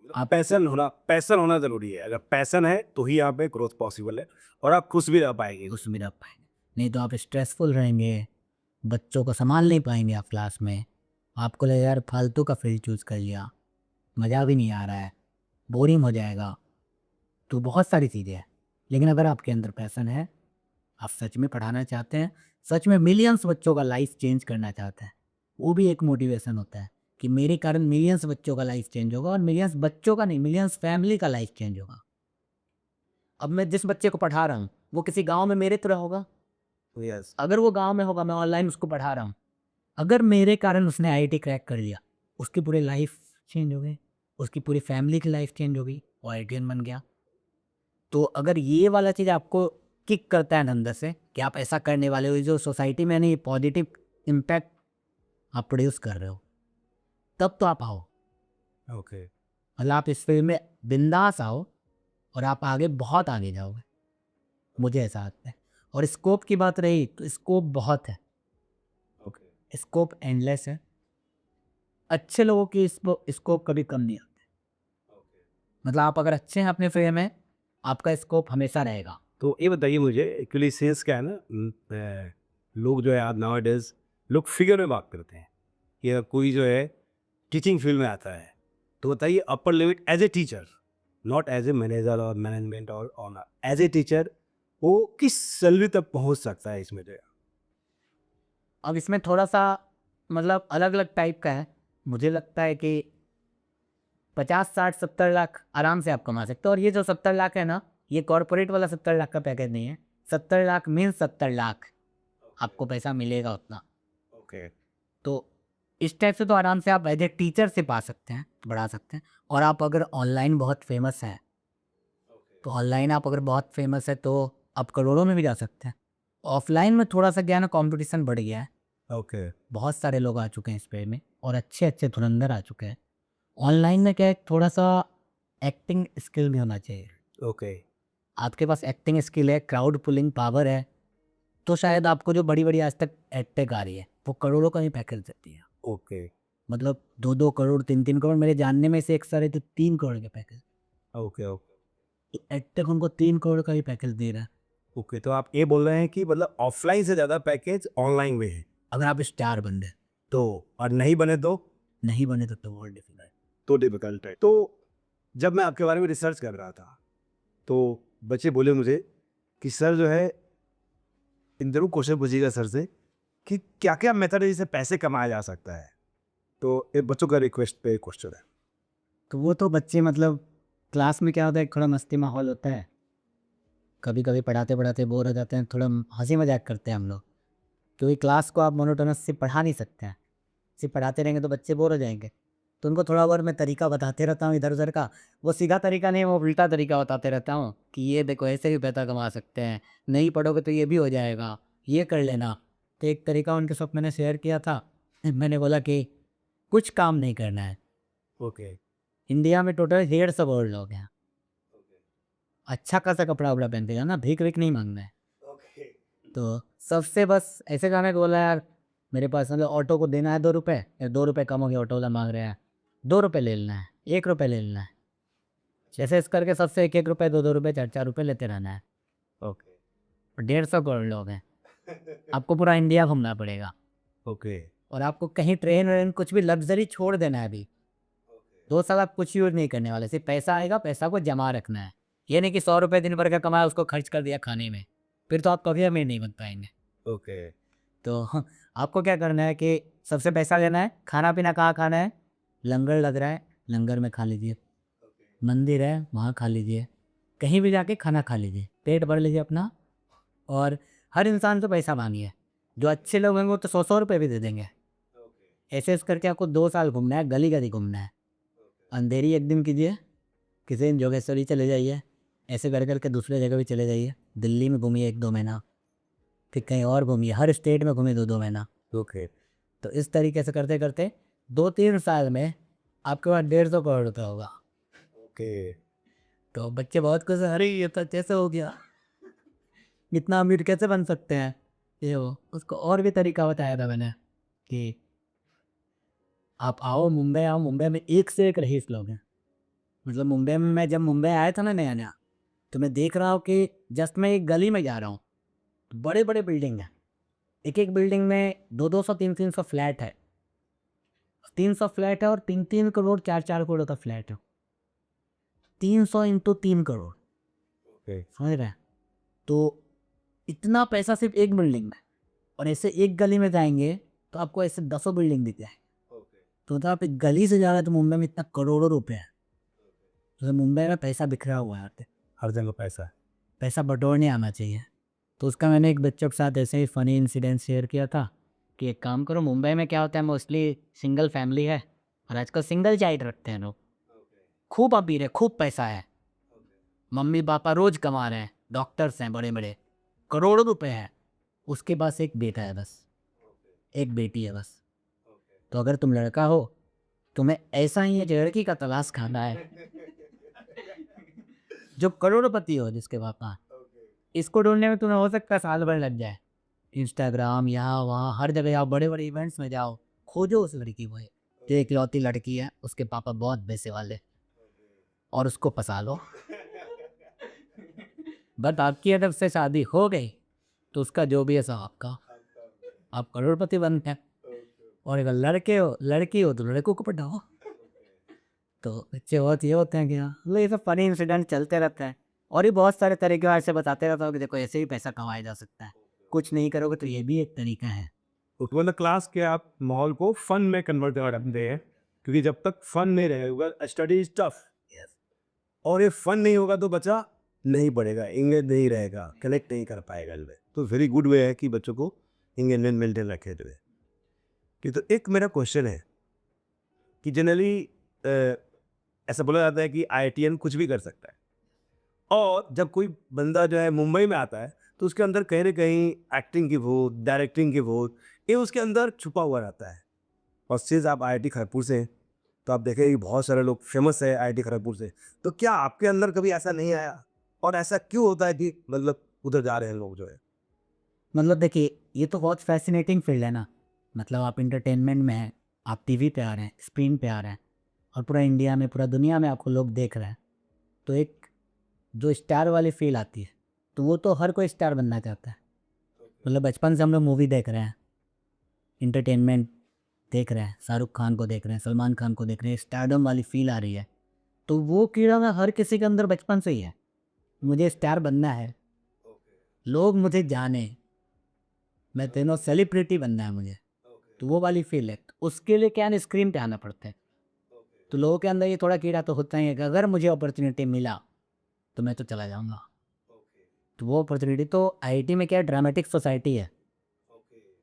आप पैसन होना जरूरी है। अगर पैसन है तो ही यहाँ पे ग्रोथ पॉसिबल है और आप खुश भी रह पाएंगे।
उसमें रह पाएंगे, नहीं तो आप स्ट्रेसफुल रहेंगे, बच्चों को संभाल नहीं पाएंगे आप क्लास में, आपको लगेगा यार फालतू का फील्ड चूज़ कर लिया, मज़ा भी नहीं आ रहा है, बोरिंग हो जाएगा। तो बहुत सारी चीज़ें हैं। लेकिन अगर आपके अंदर पैशन है, आप सच में पढ़ाना चाहते हैं, सच में मिलियंस बच्चों का लाइफ चेंज करना चाहते हैं, वो भी एक मोटिवेशन होता है कि मेरे कारण मिलियंस बच्चों का लाइफ चेंज होगा, और मिलियंस बच्चों का नहीं, मिलियंस फैमिली का लाइफ चेंज होगा। अब मैं जिस बच्चे को पढ़ा रहा हूँ, वो किसी गांव में मेरे तरह होगा।
यस।
अगर वो गांव में होगा, मैं ऑनलाइन उसको पढ़ा रहा हूँ, अगर मेरे कारण उसने आईआईटी क्रैक कर लिया, उसकी पूरी लाइफ चेंज हो गई, उसकी पूरी फैमिली की लाइफ चेंज हो गई, वो आईआईटीएन बन गया। तो अगर ये वाला चीज़ आपको किक करता है अंदर से कि आप ऐसा करने वाले हो, जो सोसाइटी में नहीं पॉजिटिव इम्पैक्ट आप प्रोड्यूस कर रहे हो, तब तो आप आओ।
ओके।
मतलब आप इस फील्ड में बिंदास आओ और आप आगे बहुत आगे जाओगे, मुझे ऐसा लगता है। और स्कोप की बात रही तो स्कोप बहुत है,
ओके।
स्कोप एंडलेस है। अच्छे लोगों की स्कोप कभी कम नहीं होते। मतलब आप अगर अच्छे हैं अपने फील्ड में, आपका स्कोप हमेशा रहेगा।
तो ये बताइए मुझे, एक्चुअली सेल्स क्या है ना, लोग जो है आज नाउ डेज लोग फिगर में बात करते हैं कि अगर कोई जो है टीचिंग फील्ड में आता है तो बताइए upper limit as a teacher, not as a manager और मैनेजमेंट और ऑनर, एज ए टीचर वो किस सैलरी तक पहुंच सकता है इसमें जो है?
अब इसमें थोड़ा सा मतलब अलग अलग टाइप का है। मुझे लगता है कि 50 60 70 लाख आराम से आप कमा सकते हो। और ये जो 70 लाख है ना, ये कॉर्पोरेट वाला 70 लाख का पैकेज नहीं है। 70 लाख मीन्स 70 लाख आपको पैसा मिलेगा उतना।
ओके।
तो इस टाइप से तो आराम से आप एज ए टीचर से पा सकते हैं, बढ़ा सकते हैं। और आप अगर ऑनलाइन बहुत फेमस हैं, तो ऑनलाइन आप अगर बहुत फेमस है तो आप करोड़ों में भी जा सकते हैं। ऑफलाइन में थोड़ा सा क्या है ना, कॉम्पिटिशन बढ़ गया है।
ओके।
बहुत सारे लोग आ चुके हैं इस पे में और अच्छे अच्छे धुरंधर आ चुके हैं। ऑनलाइन में क्या है, थोड़ा सा एक्टिंग स्किल भी होना चाहिए।
ओके।
आपके पास एक्टिंग स्किल है, क्राउड पुलिंग पावर है, तो शायद आपको जो बड़ी बड़ी आज तक एडटेक आ रही है वो करोड़ों का ही पैकेज देती है।
ओके।
मतलब 2 2 करोड़ 3 3 करोड़, मेरे जानने में से एक सर है तो 3 करोड़ के पैकेज।
ओके।
तो एडटेक उनको 3 करोड़ का ही पैकेज दे रहा है।
ओके। तो आप ये बोल रहे हैं कि मतलब ऑफलाइन से ज़्यादा पैकेज ऑनलाइन में है?
अगर आप स्टार बन गए,
तो और नहीं बने तो?
नहीं बने तो बहुत डिफिकल्ट है।
तो डिफिकल्ट है। तो जब मैं आपके बारे में रिसर्च कर रहा था तो बच्चे बोले मुझे कि सर जो है, इन जरूर क्वेश्चन पूछिएगा सर से कि क्या क्या मेथड है जिससे पैसे कमाया जा सकता है। तो ये बच्चों का रिक्वेस्ट पे क्वेश्चन है।
तो वो तो बच्चे मतलब क्लास में क्या होता है, थोड़ा मस्ती माहौल होता है, कभी कभी पढ़ाते पढ़ाते बोर हो जाते हैं, थोड़ा हंसी मजाक करते हैं हम लोग। क्योंकि क्लास को आप मोनोटोनस से पढ़ा नहीं सकते हैं, सिर्फ पढ़ाते रहेंगे तो बच्चे बोर हो जाएंगे। तो उनको थोड़ा बहुत मैं तरीका बताते रहता हूँ इधर उधर का। वो सीधा तरीका नहीं, वो उल्टा तरीका बताते रहता हूँ कि ये देखो ऐसे भी पैसा कमा सकते हैं, नहीं पढ़ोगे तो ये भी हो जाएगा, ये कर लेना। तो एक तरीका उनके साथ मैंने शेयर किया था। मैंने बोला कि कुछ काम नहीं करना है।
ओके।
इंडिया में टोटल 150 करोड़ लोग हैं। अच्छा खासा कपड़ा वपड़ा पहनते हैं ना, भीख भीख नहीं मांगना है।
ओके।
तो सबसे बस ऐसे गाने को बोला, यार मेरे पास मतलब ऑटो को देना है 2 रुपये, या 2 रुपये कम हो गया, ऑटो वाला मांग रहे हैं 2 रुपये ले लेना है, 1 रुपये ले लेना है। जैसे इस करके सबसे 1 1 रुपये 2 2 रुपये 4 4 रुपये लेते रहना है।
ओके।
150 करोड़ लोग हैं, आपको पूरा इंडिया घूमना पड़ेगा।
ओके।
और आपको कहीं ट्रेन व्रेन कुछ भी लग्जरी छोड़ देना है। अभी 2 साल आप कुछ यूज नहीं करने वाले, सिर्फ पैसा आएगा, पैसा को जमा रखना है। ये नहीं कि 100 रुपये दिन भर का कमाया उसको खर्च कर दिया खाने में, फिर तो आप कभी अमीर नहीं बन पाएंगे।
ओके।
तो आपको क्या करना है कि सबसे पैसा लेना है, खाना पीना कहाँ खाना है, लंगर लग रहा है लंगर में खा लीजिए, मंदिर है वहाँ खा लीजिए, कहीं भी जाके खाना खा लीजिए, पेट भर लीजिए अपना। और हर इंसान से पैसा मांगिए। जो अच्छे लोग होंगे वो तो 100 100 रुपये भी दे देंगे। ऐसे ऐसे करके आपको 2 साल घूमना है, गली गली घूमना है। अंधेरी एक दिन कीजिए, किसी दिन जोगेश्वरी चले जाइए, ऐसे कर करके दूसरे जगह भी चले जाइए। दिल्ली में घूमिए 1 2 महीना, फिर कहीं और घूमिए, हर स्टेट में घूमिए 2 2 महीना।
ओके।
तो इस तरीके से करते करते 2 3 साल में आपके पास 150 करोड़ रुपये होगा।
ओके।
तो बच्चे बहुत खुश हैं, अरे ये तो कैसे हो गया, इतना अमीर कैसे बन सकते हैं। ये वो उसको और भी तरीका बताया था मैंने कि आप आओ मुंबई, आओ मुंबई में एक से एक रईस लोग हैं। मतलब मुंबई में, मैं जब मुंबई आया था ना नया नया, तो मैं देख रहा हूँ कि जस्ट मैं एक गली में जा रहा हूँ, तो बड़े बड़े बिल्डिंग हैं, एक एक बिल्डिंग में 2 2 सौ 3 3 सौ फ्लैट है, 300 फ्लैट है, और 3 3 करोड़ 4 4 करोड़ का फ्लैट है। 300 × 3 करोड़,
ओके।
समझ रहे हैं। तो इतना पैसा सिर्फ एक बिल्डिंग में। और ऐसे एक गली में जाएंगे तो आपको ऐसे 10 बिल्डिंग दिख जाए। तो आप एक गली से जा रहे हैं तो मुंबई में इतना करोड़ों रुपए है। तो मुंबई में पैसा बिखरा हुआ है यहाँ पे।
हर जगह पैसा है।
पैसा बटोरने आना चाहिए। तो उसका मैंने एक बच्चों के साथ ऐसे ही फ़नी इंसिडेंट शेयर किया था कि एक काम करो, मुंबई में क्या होता है, मोस्टली सिंगल फैमिली है और आजकल सिंगल चाइल्ड रखते हैं लोग। खूब अमीर है, खूब पैसा है, मम्मी पापा रोज़ कमा रहे हैं, डॉक्टर्स हैं बड़े बड़े, करोड़ों रुपए हैं। उसके पास एक बेटा है बस, एक बेटी है बस। तो अगर तुम लड़का हो, तुम्हें ऐसा ही एक लड़की का तलाश खाना है जो करोड़पति हो, जिसके पापा। इसको ढूंढने में तुम्हें हो सकता है साल भर लग जाए। इंस्टाग्राम यहाँ वहाँ हर जगह जाओ, बड़े बड़े इवेंट्स में जाओ, खोजो उस लड़की को। जो इकलौती लड़की है, उसके पापा बहुत पैसे वाले, और उसको फंसा लो। बट आपकी अगर से शादी हो गई तो उसका जो भी है सब आपका, आप करोड़पति बनते हैं। और अगर लड़के हो लड़की हो तो लड़कों को पटाओ। तो बच्चे बहुत ये होते हैं कि हाँ, मतलब ये सब फनी इंसिडेंट चलते रहते हैं। और ये बहुत सारे तरीके ऐसे बताते रहता हूँ कि देखो ऐसे ही पैसा कमाया जा सकता है, कुछ नहीं करोगे तो ये भी एक तरीका है।
तो मतलब क्लास के आप माहौल को फन में कन्वर्ट करते हैं, क्योंकि जब तक फन नहीं रहेगा स्टडी इज टफ, और ये फन नहीं होगा तो बच्चा नहीं पढ़ेगा, इंगेज नहीं रहेगा, कनेक्ट नहीं कर पाएगा इसमें। तो वेरी गुड वे है कि बच्चों को इंगेजमेंट मेंटेन रखे हुए। कि तो एक मेरा क्वेश्चन है कि जनरली ऐसा बोला जाता है कि आईआईटीएन कुछ भी कर सकता है, और जब कोई बंदा जो है मुंबई में आता है तो उसके अंदर कहीं ना कहीं एक्टिंग की भूत, डायरेक्टिंग की भूत, ये उसके अंदर छुपा हुआ रहता है। और सिर्फ आप आईआईटी खड़गपुर से हैं, तो आप देखेंगे कि बहुत सारे लोग फेमस है आईआईटी खड़गपुर से। तो क्या आपके अंदर कभी ऐसा नहीं आया, और ऐसा क्यों होता है कि मतलब उधर जा रहे हैं लोग जो है?
मतलब देखिए, ये तो बहुत फैसिनेटिंग फील्ड है ना। मतलब आप इंटरटेनमेंट में हैं, आप टीवी पे आ रहे हैं, स्क्रीन पे आ रहे हैं, और पूरा इंडिया में, पूरा दुनिया में आपको लोग देख रहे हैं। तो एक जो स्टार वाली फील आती है, तो वो तो हर कोई स्टार बनना चाहता है। मतलब बचपन से हम लोग मूवी देख रहे हैं, इंटरटेनमेंट देख रहे हैं, शाहरुख खान को देख रहे हैं, सलमान खान को देख रहे हैं, स्टारडम वाली फील आ रही है। तो वो कीड़ा ना हर किसी के अंदर बचपन से ही है, मुझे स्टार बनना है, लोग मुझे जाने, मैं तीनों सेलिब्रिटी बनना है मुझे। तो वो वाली फील है। तो उसके लिए क्या है, स्क्रीन पे आना पड़ता है। तो लोगों के अंदर ये थोड़ा कीड़ा तो होता ही है कि अगर मुझे अपॉर्चुनिटी मिला तो मैं तो चला जाऊंगा। तो वो अपॉर्चुनिटी तो आईआईटी में क्या है, ड्रामेटिक सोसाइटी है,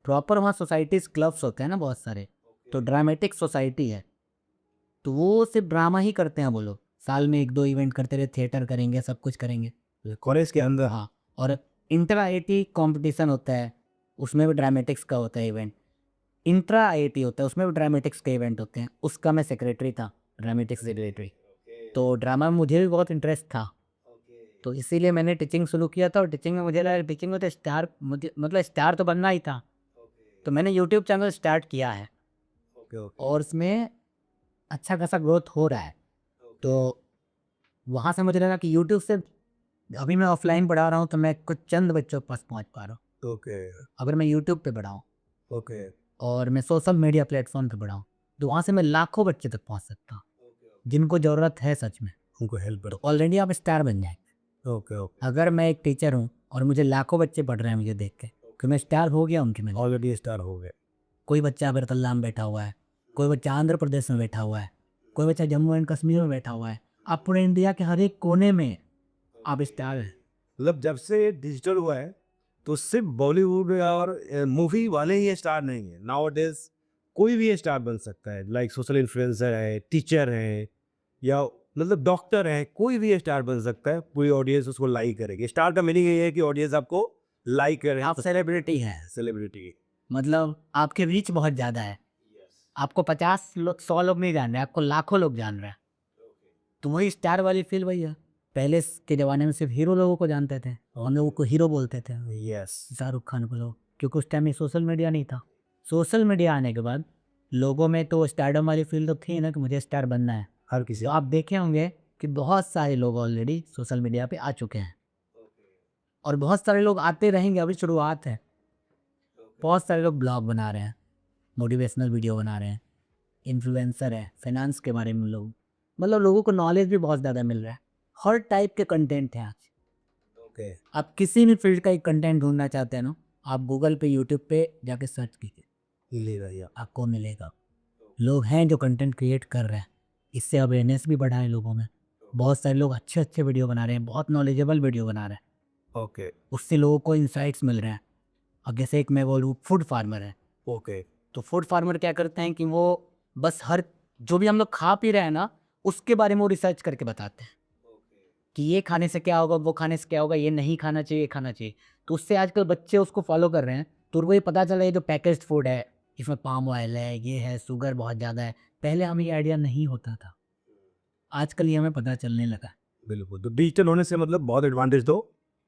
प्रॉपर वहाँ सोसाइटीज़ क्लब्स होते हैं ना बहुत सारे, तो ड्रामेटिक सोसाइटी है। तो वो सिर्फ ड्रामा ही करते हैं वो लोग, साल में 1-2 इवेंट करते रहे, थिएटर करेंगे, सब कुछ करेंगे।
कॉलेज के अंदर?
हाँ, और इंटर आईआईटी कंपटीशन होता है, उसमें भी ड्रामेटिक्स का होता है इवेंट। इंट्रा आईआईटी होता है, उसमें भी ड्रामेटिक्स के इवेंट होते हैं। उसका मैं सेक्रेटरी था, ड्रामेटिक्स सेक्रेटरी। तो ड्रामा में मुझे भी बहुत इंटरेस्ट था, तो इसीलिए मैंने टीचिंग शुरू किया था। और टीचिंग में मुझे लगा टीचिंग में तो स्टार, मुझे मतलब स्टार तो बनना ही था। तो मैंने यूट्यूब चैनल स्टार्ट किया है, और उसमें अच्छा खासा ग्रोथ हो रहा है। तो वहाँ से मुझे लगा कि यूट्यूब से, अभी मैं ऑफलाइन पढ़ा रहा हूँ तो मैं कुछ चंद बच्चों के पास पहुँच पा रहा हूँ।
ओके
अगर मैं यूट्यूब पे पढ़ाऊँ
ओके
और मैं सोशल मीडिया प्लेटफॉर्म पे पढ़ाऊँ, तो वहाँ से मैं लाखों बच्चे तक पहुँच सकता हूँ जिनको ज़रूरत है सच में।
उनको हेल्प
तो ऑलरेडी आप स्टार बन जाएंगे।
ओके ओके
अगर मैं एक टीचर हूँ और मुझे लाखों बच्चे पढ़ रहे हैं मुझे देख के, कि मैं स्टार हो गया उनके में।
ऑलरेडी स्टार हो गए।
कोई बच्चा अगरतला में बैठा हुआ है, कोई बच्चा आंध्र प्रदेश में बैठा हुआ है, कोई बच्चा जम्मू एंड कश्मीर में बैठा हुआ है, आप पूरे इंडिया के हर एक कोने में आप स्टार हैं।
मतलब जब से डिजिटल हुआ है तो सिर्फ बॉलीवुड और मूवी वाले ही स्टार नहीं है, नाउ डेज कोई भी स्टार बन सकता है। लाइक सोशल इन्फ्लुएंसर है, टीचर है, या मतलब डॉक्टर है, कोई भी स्टार बन सकता है। पूरी ऑडियंस उसको लाइक करेगी। स्टार का मीनिंग ये है कि ऑडियंस आपको लाइक करे।
आप सेलिब्रिटी हैं,
सेलिब्रिटी।
मतलब आपके रीच बहुत ज़्यादा है। आपको 50 लोग 100 लोग नहीं जान रहे, आपको लाखों लोग जान रहे हैं। तो वही स्टार वाली फील वही है। पहले के ज़माने में सिर्फ हीरो लोगों को जानते थे, और हम लोगों को हीरो बोलते थे,
यस।
शाहरुख खान को लोग, क्योंकि उस टाइम में सोशल मीडिया नहीं था। सोशल मीडिया आने के बाद लोगों में तो स्टारडम वाली फील तो थी ना कि मुझे स्टार बनना है।
हर किसी।
तो आप देखे होंगे कि बहुत सारे लोग ऑलरेडी सोशल मीडिया पे आ चुके हैं, और बहुत सारे लोग आते रहेंगे, अभी शुरुआत है। बहुत सारे लोग ब्लॉग बना रहे हैं, मोटिवेशनल वीडियो बना रहे हैं, इन्फ्लुएंसर है, फाइनेंस के बारे में लोग, मतलब लोगों को नॉलेज भी बहुत ज़्यादा मिल रहा है। हर टाइप के कंटेंट हैं आज।
ओके
आप किसी भी फील्ड का एक कंटेंट ढूंढना चाहते हैं ना, आप गूगल पे, यूट्यूब पे जाके सर्च कीजिए,
ले रही है।
आपको मिलेगा। लोग हैं जो कंटेंट क्रिएट कर रहे हैं, इससे अवेयरनेस भी बढ़ा है लोगों में। बहुत सारे लोग अच्छे अच्छे वीडियो बना रहे हैं, बहुत नॉलेजेबल वीडियो बना रहे हैं।
ओके
उससे लोगों को इंसाइट्स मिल रहे हैं। अब जैसे एक मैं बोलूँ फूड फार्मर है,
ओके
तो फूड फार्मर क्या करते हैं कि वो बस हर जो भी हम लोग खा पी रहे हैं ना, उसके बारे में वो रिसर्च करके बताते हैं कि ये खाने से क्या होगा, वो खाने से क्या होगा, ये नहीं खाना चाहिए, ये खाना चाहिए। तो उससे आजकल बच्चे उसको फॉलो कर रहे हैं, तो उनको ये पता चला ये जो पैकेज्ड फूड है, इसमें पाम ऑयल है, ये है, शुगर बहुत ज़्यादा है। पहले हमें ये आइडिया नहीं होता था, आजकल ये हमें पता चलने लगा।
बिल्कुल। तो डिजिटल होने से मतलब बहुत एडवांटेज तो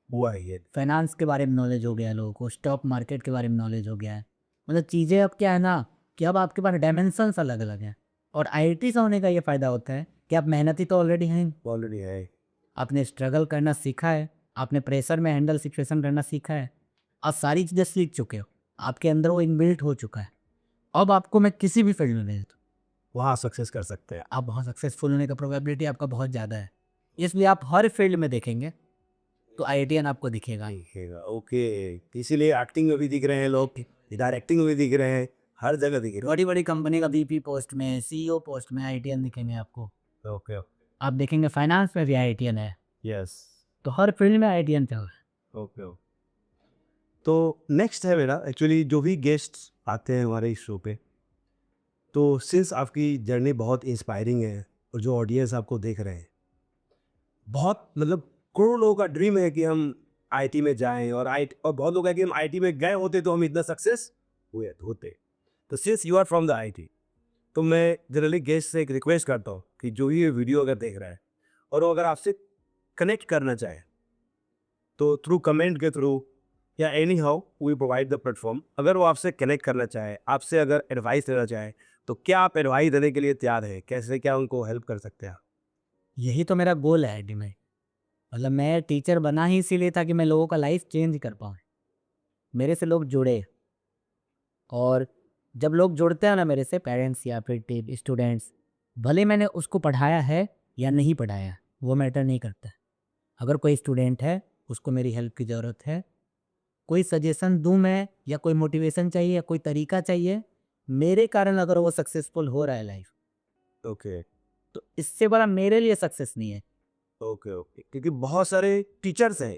हुआ है ये।
फाइनेंस के बारे में नॉलेज हो गया है लोगों को, स्टॉक मार्केट के बारे में नॉलेज हो गया है। मतलब चीज़ें अब क्या है ना कि अब आपके पास डायमेंशंस अलग-अलग हैं, और आईआईटी से होने का ये फ़ायदा होता है कि आप मेहनती तो ऑलरेडी हैं,
ऑलरेडी है।
आपने स्ट्रगल करना सीखा है, आपने प्रेशर में हैंडल सिचुएशन करना सीखा है, आप सारी चीज़ें सीख चुके हो, आपके अंदर वो इनबिल्ट हो चुका है। अब आपको मैं किसी भी फील्ड में भेज दूँ,
वहाँ सक्सेस कर सकते हैं।
आप बहुत सक्सेसफुल होने का प्रोबेबिलिटी आपका बहुत ज़्यादा है। इसलिए आप हर फील्ड में देखेंगे तो आईआईटीएन आपको दिखेगा ही।
दिखेगा, ओके। इसीलिए एक्टिंग में भी दिख रहे हैं लोग, डायरेक्टिंग में भी दिख रहे हैं, हर जगह दिख रहे
बड़ी-बड़ी कंपनी का वीपी पोस्ट में, सीईओ पोस्ट में आईआईटीएन दिखेंगे आपको।
हैं। ओके,
आप देखेंगे फाइनेंस में भी आईआईटीएन है,
यस,
तो हर फील्ड में आईआईटीएन चल रहा है।
Okay, okay. तो नेक्स्ट है मेरा, एक्चुअली जो भी गेस्ट्स आते हैं हमारे इस शो पे, तो सिंस आपकी जर्नी बहुत इंस्पायरिंग है और जो ऑडियंस आपको देख रहे हैं, बहुत मतलब करोड़ों लोगों का ड्रीम है कि हम आईटी में जाएं, और बहुत लोग हैं कि हम आईटी में गए होते तो हम इतना सक्सेस हुए होते। तो since you are from the IIT, तो मैं जनरली गेस्ट से एक रिक्वेस्ट करता हूँ कि जो भी ये वीडियो अगर देख रहा है और वो अगर आपसे कनेक्ट करना चाहे, तो थ्रू कमेंट के थ्रू या anyhow we provide the platform, अगर वो आपसे कनेक्ट करना चाहे, आपसे अगर एडवाइस लेना चाहे, तो क्या आप एडवाइस देने के लिए तैयार हैं? कैसे क्या उनको हेल्प कर सकते हैं आप?
यही तो मेरा गोल है आईआईटी में। मतलब मैं टीचर बना ही इसीलिए था कि मैं लोगों का लाइफ चेंज कर पाऊँ। मेरे से लोग जुड़े, और जब लोग जुड़ते हैं ना मेरे से, पेरेंट्स या फिर स्टूडेंट्स, भले मैंने उसको पढ़ाया है या नहीं पढ़ाया, वो मैटर नहीं करता। अगर कोई स्टूडेंट है, उसको मेरी हेल्प की ज़रूरत है, कोई सजेशन दूँ मैं, या कोई मोटिवेशन चाहिए, या कोई तरीका चाहिए, मेरे कारण अगर वो सक्सेसफुल हो रहा है लाइफ,
ओके,
तो इससे बड़ा मेरे लिए सक्सेस नहीं है।
Okay, okay. क्योंकि बहुत सारे टीचर्स हैं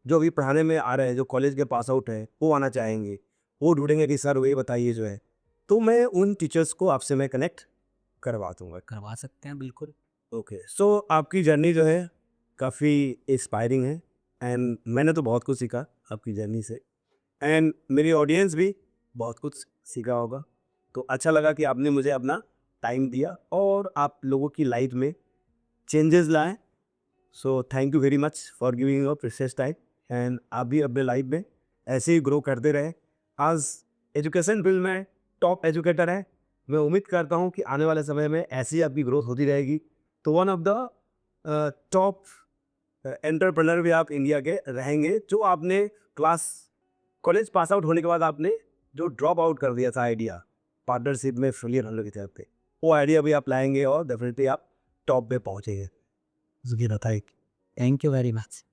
जो अभी पढ़ाने में आ रहे हैं, जो कॉलेज के पास आउट हैं, वो आना चाहेंगे, वो ढूंढेंगे कि सर वही बताइए जो है, तो मैं उन टीचर्स को आपसे मैं कनेक्ट करवा दूंगा।
करवा सकते हैं बिल्कुल।
ओके, सो आपकी जर्नी जो है काफ़ी इंस्पायरिंग है, एंड मैंने तो बहुत कुछ सीखा आपकी जर्नी से, एंड मेरी ऑडियंस भी बहुत कुछ सीखा होगा। तो अच्छा लगा कि आपने मुझे अपना टाइम दिया और आप लोगों की लाइफ में चेंजेस लाए। So thank you very much for giving your precious time, and आप भी अपने लाइफ में ऐसे ही ग्रो करते रहें। आज एजुकेशन फील्ड में टॉप एजुकेटर हैं, मैं उम्मीद करता हूँ कि आने वाले समय में ऐसी आपकी ग्रोथ होती रहेगी, तो one of the top entrepreneur भी आप इंडिया के रहेंगे। जो आपने कॉलेज पास आउट होने के बाद आपने जो ड्रॉप आउट कर दिया था आइडिया, पार्टनरशिप में फेलियर होने की तरफ पे, वो आइडिया भी आप लाएंगे और डेफिनेटली आप टॉप पे पहुँचेंगे।
Thank you very much.